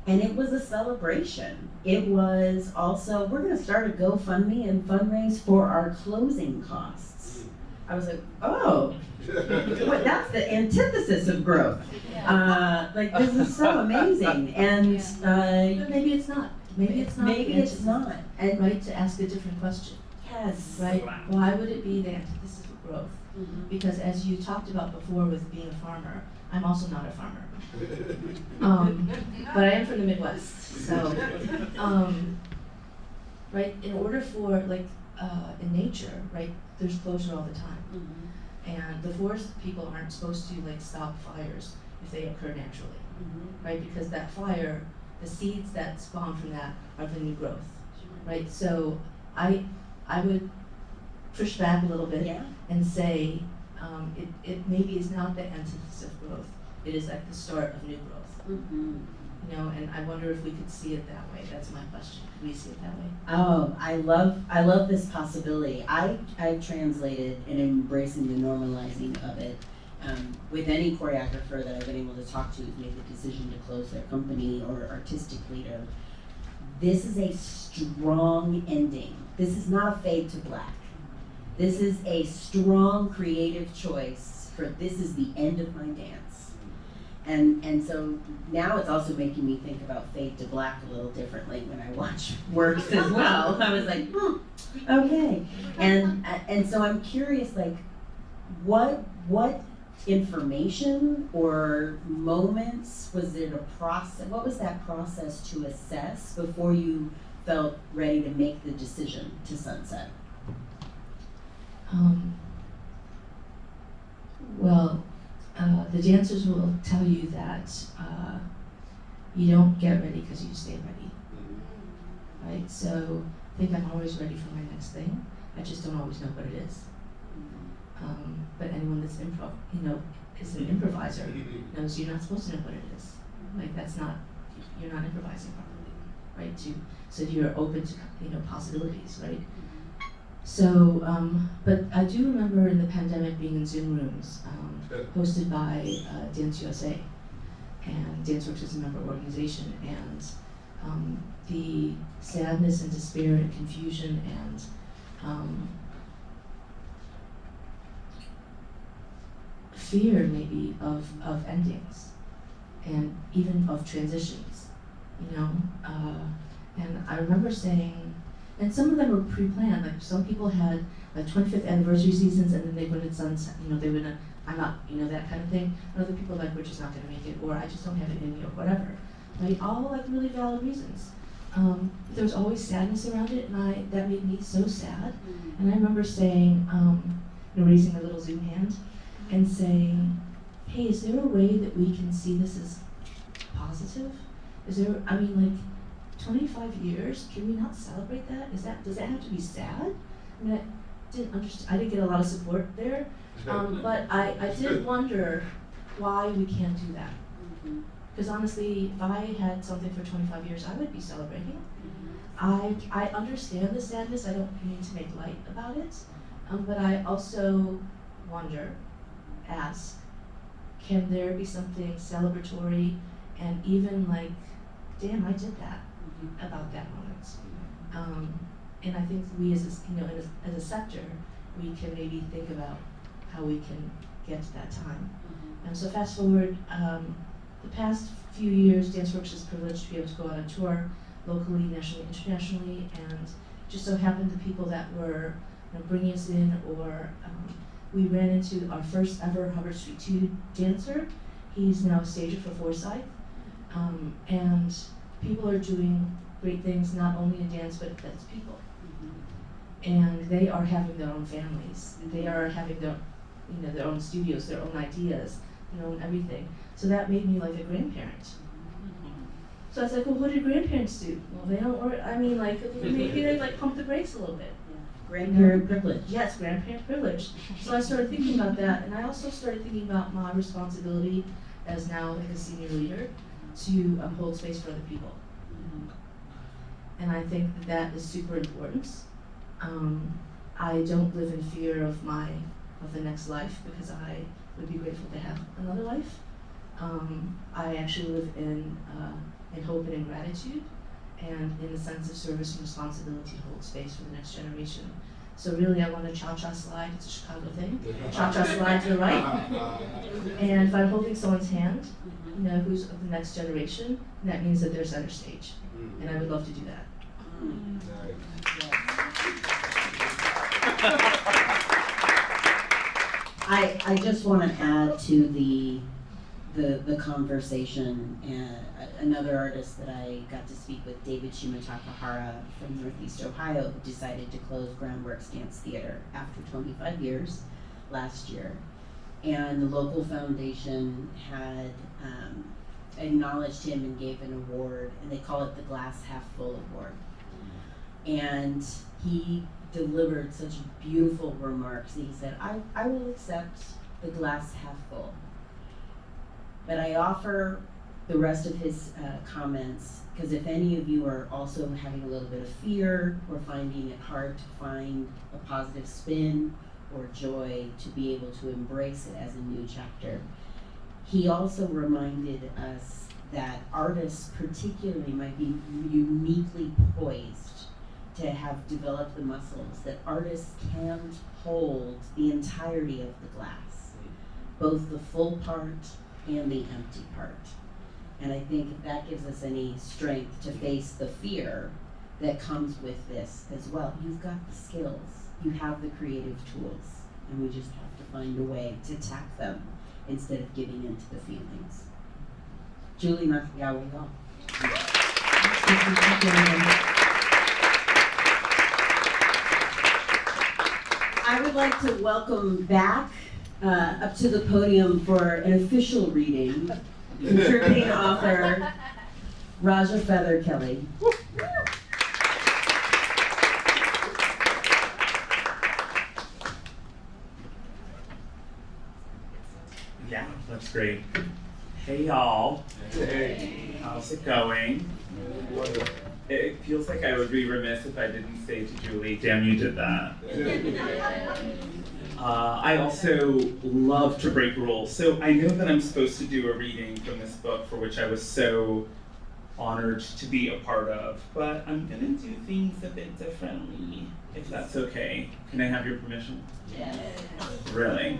And it was a celebration. It was also, we're gonna start a GoFundMe and fundraise for our closing costs. I was like, oh, wait, that's the antithesis of growth. Like, this is so amazing. And But maybe it's not. Maybe it's not. maybe it's not. And Right, to ask a different question, yes. right? Why would it be the antithesis of growth? Mhm. Because as you talked about before with being a farmer, I'm also not a farmer. But I am from the Midwest, so, right, in order for, like, in nature, right, there's closure all the time. Mhm. And the forest people aren't supposed to, like, stop fires if they occur naturally, Mhm. right? Because that fire, the seeds that spawn from that are the new growth, right? So I would push back a little bit Yeah. and say, it maybe is not the antithesis of growth. It is like the start of new growth, Mhm. you know, and I wonder if we could see it that way. That's my question. Could we see it that way? Oh, I love this possibility. I've translated and embracing the normalizing of it. With any choreographer that I've been able to talk to who's made the decision to close their company or artistic leader, this is a strong ending. This is not a fade to black. This is a strong creative choice for this is the end of my dance. And so now it's also making me think about fade to black a little differently when I watch works as well. I was like, okay. And so I'm curious, like, what information or moments was it a process? What was that process to assess before you felt ready to make the decision to sunset? Well, the dancers will tell you that you don't get ready because you stay ready, right? So I think I'm always ready for my next thing. I just don't always know what it is. But anyone that's is an improviser knows you're not supposed to know what it is. Like you're not improvising properly, right? So you're open to possibilities, right? So, but I do remember in the pandemic being in Zoom rooms hosted by Dance USA, and DanceWorks is a member organization, and the sadness and despair and confusion and fear maybe of endings and even of transitions, and I remember saying, and some of them were pre-planned, like some people had like 25th anniversary seasons and then they went at sunset, they went at, I'm not, that kind of thing. And other people like, we're just not gonna make it, or I just don't have it in me, or whatever, right? All like really valid reasons. There was always sadness around it, and that made me so sad. And I remember saying, raising my little Zoom hand and saying, hey, is there a way that we can see this as positive? Is there, 25 years, can we not celebrate that? Does that have to be sad? I didn't understand, I didn't get a lot of support there, but I did wonder why we can't do that. Because honestly, if I had something for 25 years, I would be celebrating. I understand the sadness, I don't mean to make light about it, but I also wonder, ask, can there be something celebratory and even like, damn, I did that about that moment. And I think we as a sector, we can maybe think about how we can get to that time. And so fast forward, the past few years, DanceWorks is privileged to be able to go on a tour locally, nationally, internationally, and just so happened the people that were bringing us in, or we ran into our first ever Hubbard Street 2 dancer. He's now a stager for Forsyth, and people are doing great things, not only in dance, but as people. And they are having their own families. They are having their, their own studios, their own ideas, their own everything. So that made me like a grandparent. So I was like, well, what do grandparents do? Well, they don't work. I mean, like, maybe they like pump the brakes a little bit. Grandparent privilege. Yes, grandparent privilege. So I started thinking about that, and I also started thinking about my responsibility as now like a senior leader to hold space for other people. And I think that is super important. I don't live in fear of the next life, because I would be grateful to have another life. I actually live in hope and in gratitude, and in a sense of service and responsibility to hold space for the next generation. So really, I want to cha-cha slide. It's a Chicago thing. Cha-cha slide to the right. And if I'm holding someone's hand, who's of the next generation, that means that there's center stage. And I would love to do that. I just want to add to the conversation. Another artist that I got to speak with, David Shimatakahara from Northeast Ohio, who decided to close Groundworks Dance Theatre after 25 years last year. And the local foundation had acknowledged him and gave an award, and they call it the Glass Half Full Award. And he delivered such beautiful remarks. He said, I will accept the glass half full, but I offer the rest of his comments, because if any of you are also having a little bit of fear or finding it hard to find a positive spin or joy to be able to embrace it as a new chapter, he also reminded us that artists particularly might be uniquely poised to have developed the muscles, that artists can't hold the entirety of the glass, both the full part and the empty part. And I think if that gives us any strength to face the fear that comes with this as well, you've got the skills, you have the creative tools, and we just have to find a way to tack them instead of giving into the feelings. Julie Makiyawa. I would like to welcome back up to the podium for an official reading, contributing author Raja Feather Kelly. Yeah, that's great. Hey y'all. Hey. How's it going? It feels like I would be remiss if I didn't say to Julie, damn, you did that. I also love to break rules. So I know that I'm supposed to do a reading from this book, for which I was so honored to be a part of, but I'm gonna do things a bit differently, if that's okay. Can I have your permission? Yes. Really?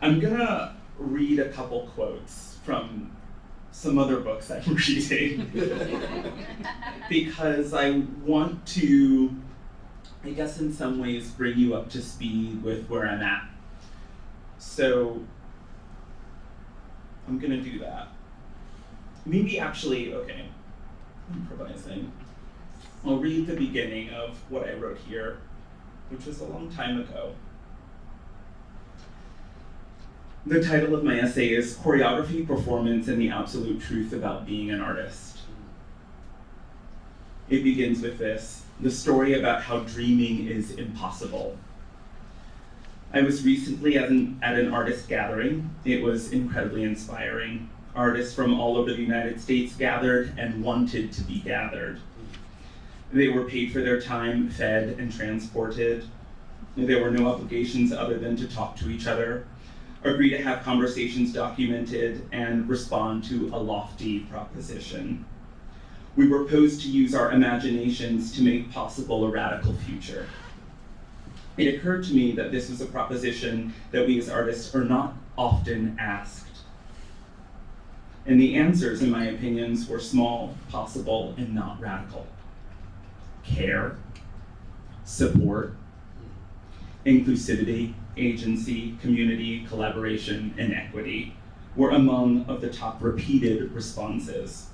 I'm gonna read a couple quotes from some other books I'm reading because I want to, I guess in some ways, bring you up to speed with where I'm at. So I'm gonna do that. Maybe actually, okay, improvising. I'll read the beginning of what I wrote here, which was a long time ago. The title of my essay is Choreography, Performance, and the Absolute Truth About Being an Artist. It begins with this, the story about how dreaming is impossible. I was recently at an artist gathering. It was incredibly inspiring. Artists from all over the United States gathered and wanted to be gathered. They were paid for their time, fed, and transported. There were no obligations other than to talk to each other. agree to have conversations documented, and respond to a lofty proposition. We propose to use our imaginations to make possible a radical future. It occurred to me that this was a proposition that we as artists are not often asked. And the answers, in my opinions, were small, possible, and not radical. Care, support, inclusivity, agency, community, collaboration, and equity were among of the top repeated responses.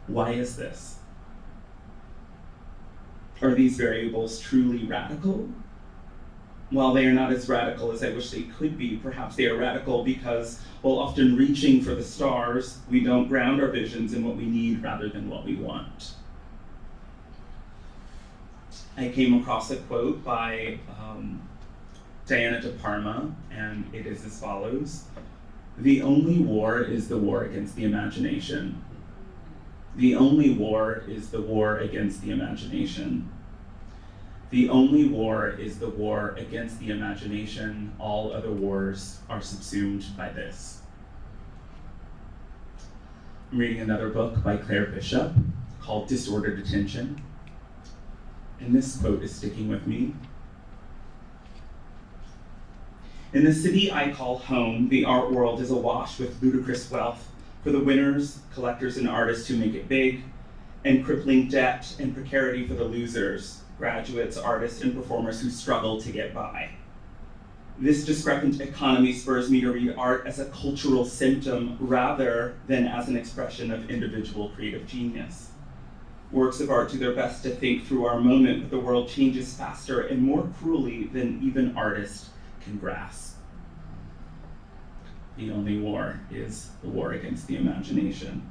Why is this? Are these variables truly radical? While they are not as radical as I wish they could be, perhaps they are radical because, while often reaching for the stars, we don't ground our visions in what we need rather than what we want. I came across a quote by Diana De Parma, and it is as follows: "The only war is the war against the imagination. The only war is the war against the imagination. The only war is the war against the imagination. All other wars are subsumed by this." I'm reading another book by Claire Bishop called Disordered Attention, and this quote is sticking with me. "In the city I call home, the art world is awash with ludicrous wealth for the winners, collectors, and artists who make it big, and crippling debt and precarity for the losers, graduates, artists, and performers who struggle to get by. This discrepant economy spurs me to read art as a cultural symptom rather than as an expression of individual creative genius. Works of art do their best to think through our moment, but the world changes faster and more cruelly than even artists can grasp. The only war is the war against the imagination."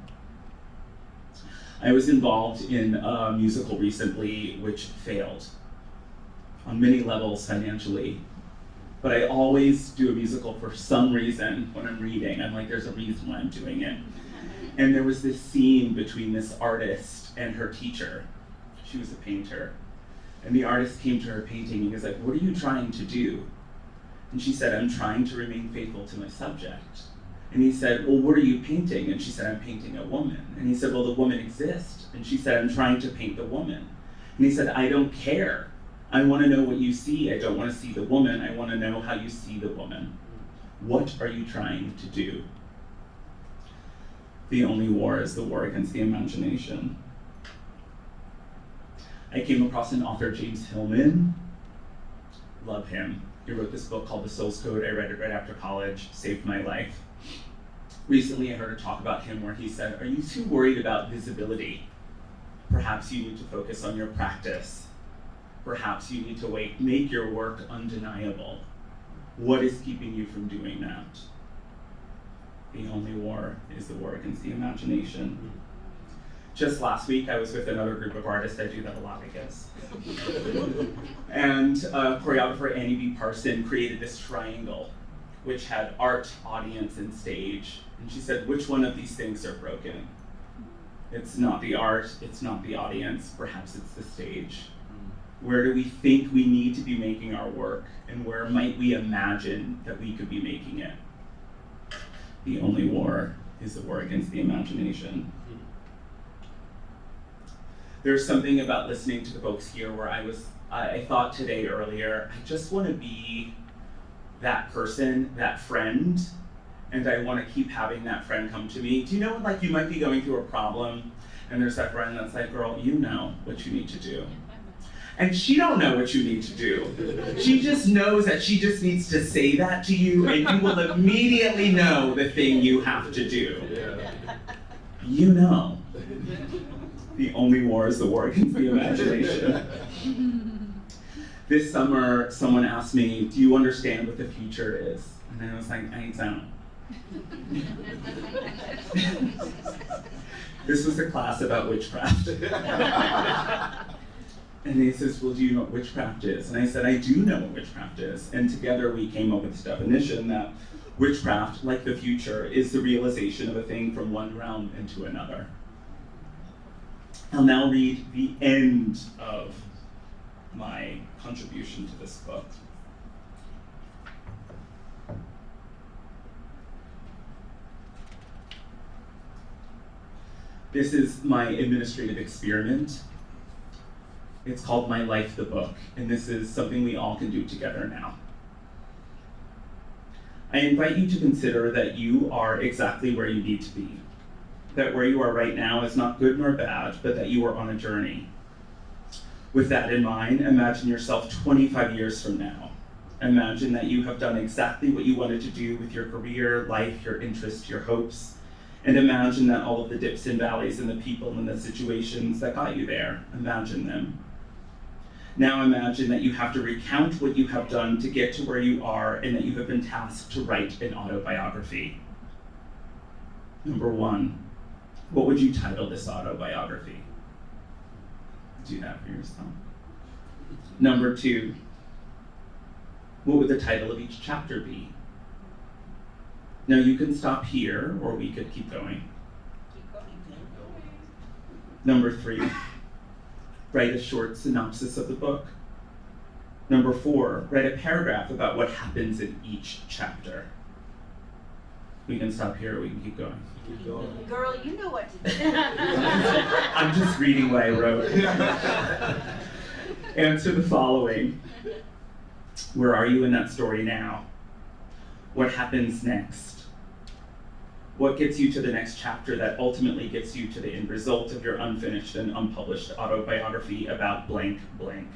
I was involved in a musical recently which failed on many levels financially, but I always do a musical for some reason when I'm reading. I'm like, there's a reason why I'm doing it. And there was this scene between this artist and her teacher. She was a painter. And the artist came to her painting and he was like, "What are you trying to do?" And she said, "I'm trying to remain faithful to my subject." And he said, "Well, what are you painting?" And she said, "I'm painting a woman." And he said, "Well, the woman exists." And she said, "I'm trying to paint the woman." And he said, "I don't care. I want to know what you see. I don't want to see the woman. I want to know how you see the woman. What are you trying to do?" The only war is the war against the imagination. I came across an author, James Hillman. Love him. He wrote this book called The Soul's Code. I read it right after college, saved my life. Recently, I heard a talk about him where he said, "Are you too worried about visibility? Perhaps you need to focus on your practice. Perhaps you need to make your work undeniable. What is keeping you from doing that?" The only war is the war against the imagination. Just last week, I was with another group of artists. I do that a lot, I guess. And choreographer Annie B. Parson created this triangle, which had art, audience, and stage. And she said, which one of these things are broken? It's not the art, it's not the audience, perhaps it's the stage. Where do we think we need to be making our work, and where might we imagine that we could be making it? The only war is the war against the imagination. There's something about listening to the folks here where I thought today earlier, I just want to be that person, that friend, and I want to keep having that friend come to me. Do you know when you might be going through a problem, and there's that friend that's like, "Girl, you know what you need to do." And she don't know what you need to do. She just knows that she just needs to say that to you, and you will immediately know the thing you have to do. You know. The only war is the war against the imagination. This summer, someone asked me, "Do you understand what the future is?" And I was like, "I don't." This was a class about witchcraft. And he says, "Well, do you know what witchcraft is?" And I said, "I do know what witchcraft is." And together we came up with this definition that witchcraft, like the future, is the realization of a thing from one realm into another. I'll now read the end of my contribution to this book. This is my administrative experiment. It's called My Life, the Book, and this is something we all can do together now. I invite you to consider that you are exactly where you need to be. That where you are right now is not good nor bad, but that you are on a journey. With that in mind, imagine yourself 25 years from now. Imagine that you have done exactly what you wanted to do with your career, life, your interests, your hopes. And imagine that all of the dips and valleys and the people and the situations that got you there, imagine them. Now imagine that you have to recount what you have done to get to where you are and that you have been tasked to write an autobiography. Number 1, what would you title this autobiography? Do that for yourself. Number 2, what would the title of each chapter be? Now you can stop here, or we could keep going. Number 3, write a short synopsis of the book. Number 4, write a paragraph about what happens in each chapter. We can stop here, or we can keep going. Girl, you know what to do. I'm just reading what I wrote. Answer the following. Where are you in that story now? What happens next? What gets you to the next chapter that ultimately gets you to the end result of your unfinished and unpublished autobiography about blank blank,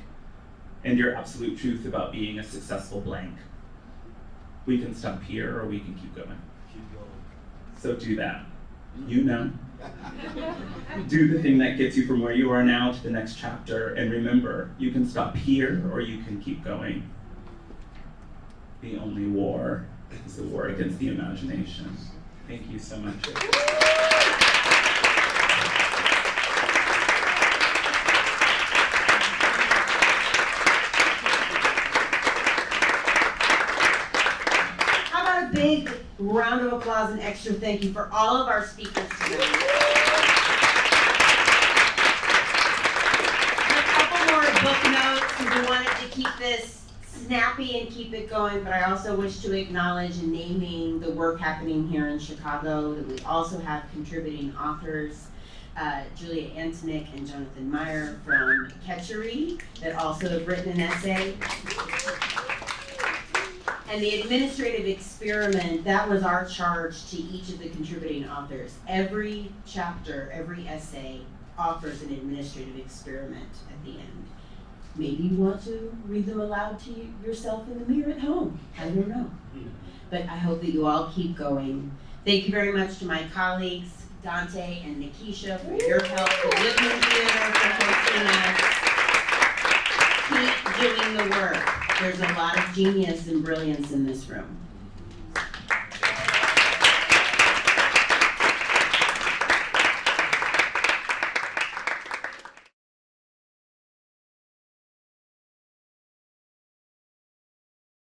and your absolute truth about being a successful blank? We can stop here, or we can keep going. So do that. You know. Do the thing that gets you from where you are now to the next chapter, and remember, you can stop here, or you can keep going. The only war is the war against the imagination. Thank you so much. How about a big round of applause and extra thank you for all of our speakers tonight. A couple more book notes, because we wanted to keep this snappy and keep it going, but I also wish to acknowledge in naming the work happening here in Chicago that we also have contributing authors, Julia Antonick and Jonathan Meyer from Ketchery, that also have written an essay. And the administrative experiment, that was our charge to each of the contributing authors. Every chapter, every essay offers an administrative experiment at the end. Maybe you want to read them aloud to yourself in the mirror at home. I don't know. But I hope that you all keep going. Thank you very much to my colleagues, Dante and Nikisha, for your help, the Goodman Theatre for hosting us. Keep doing the work. There's a lot of genius and brilliance in this room.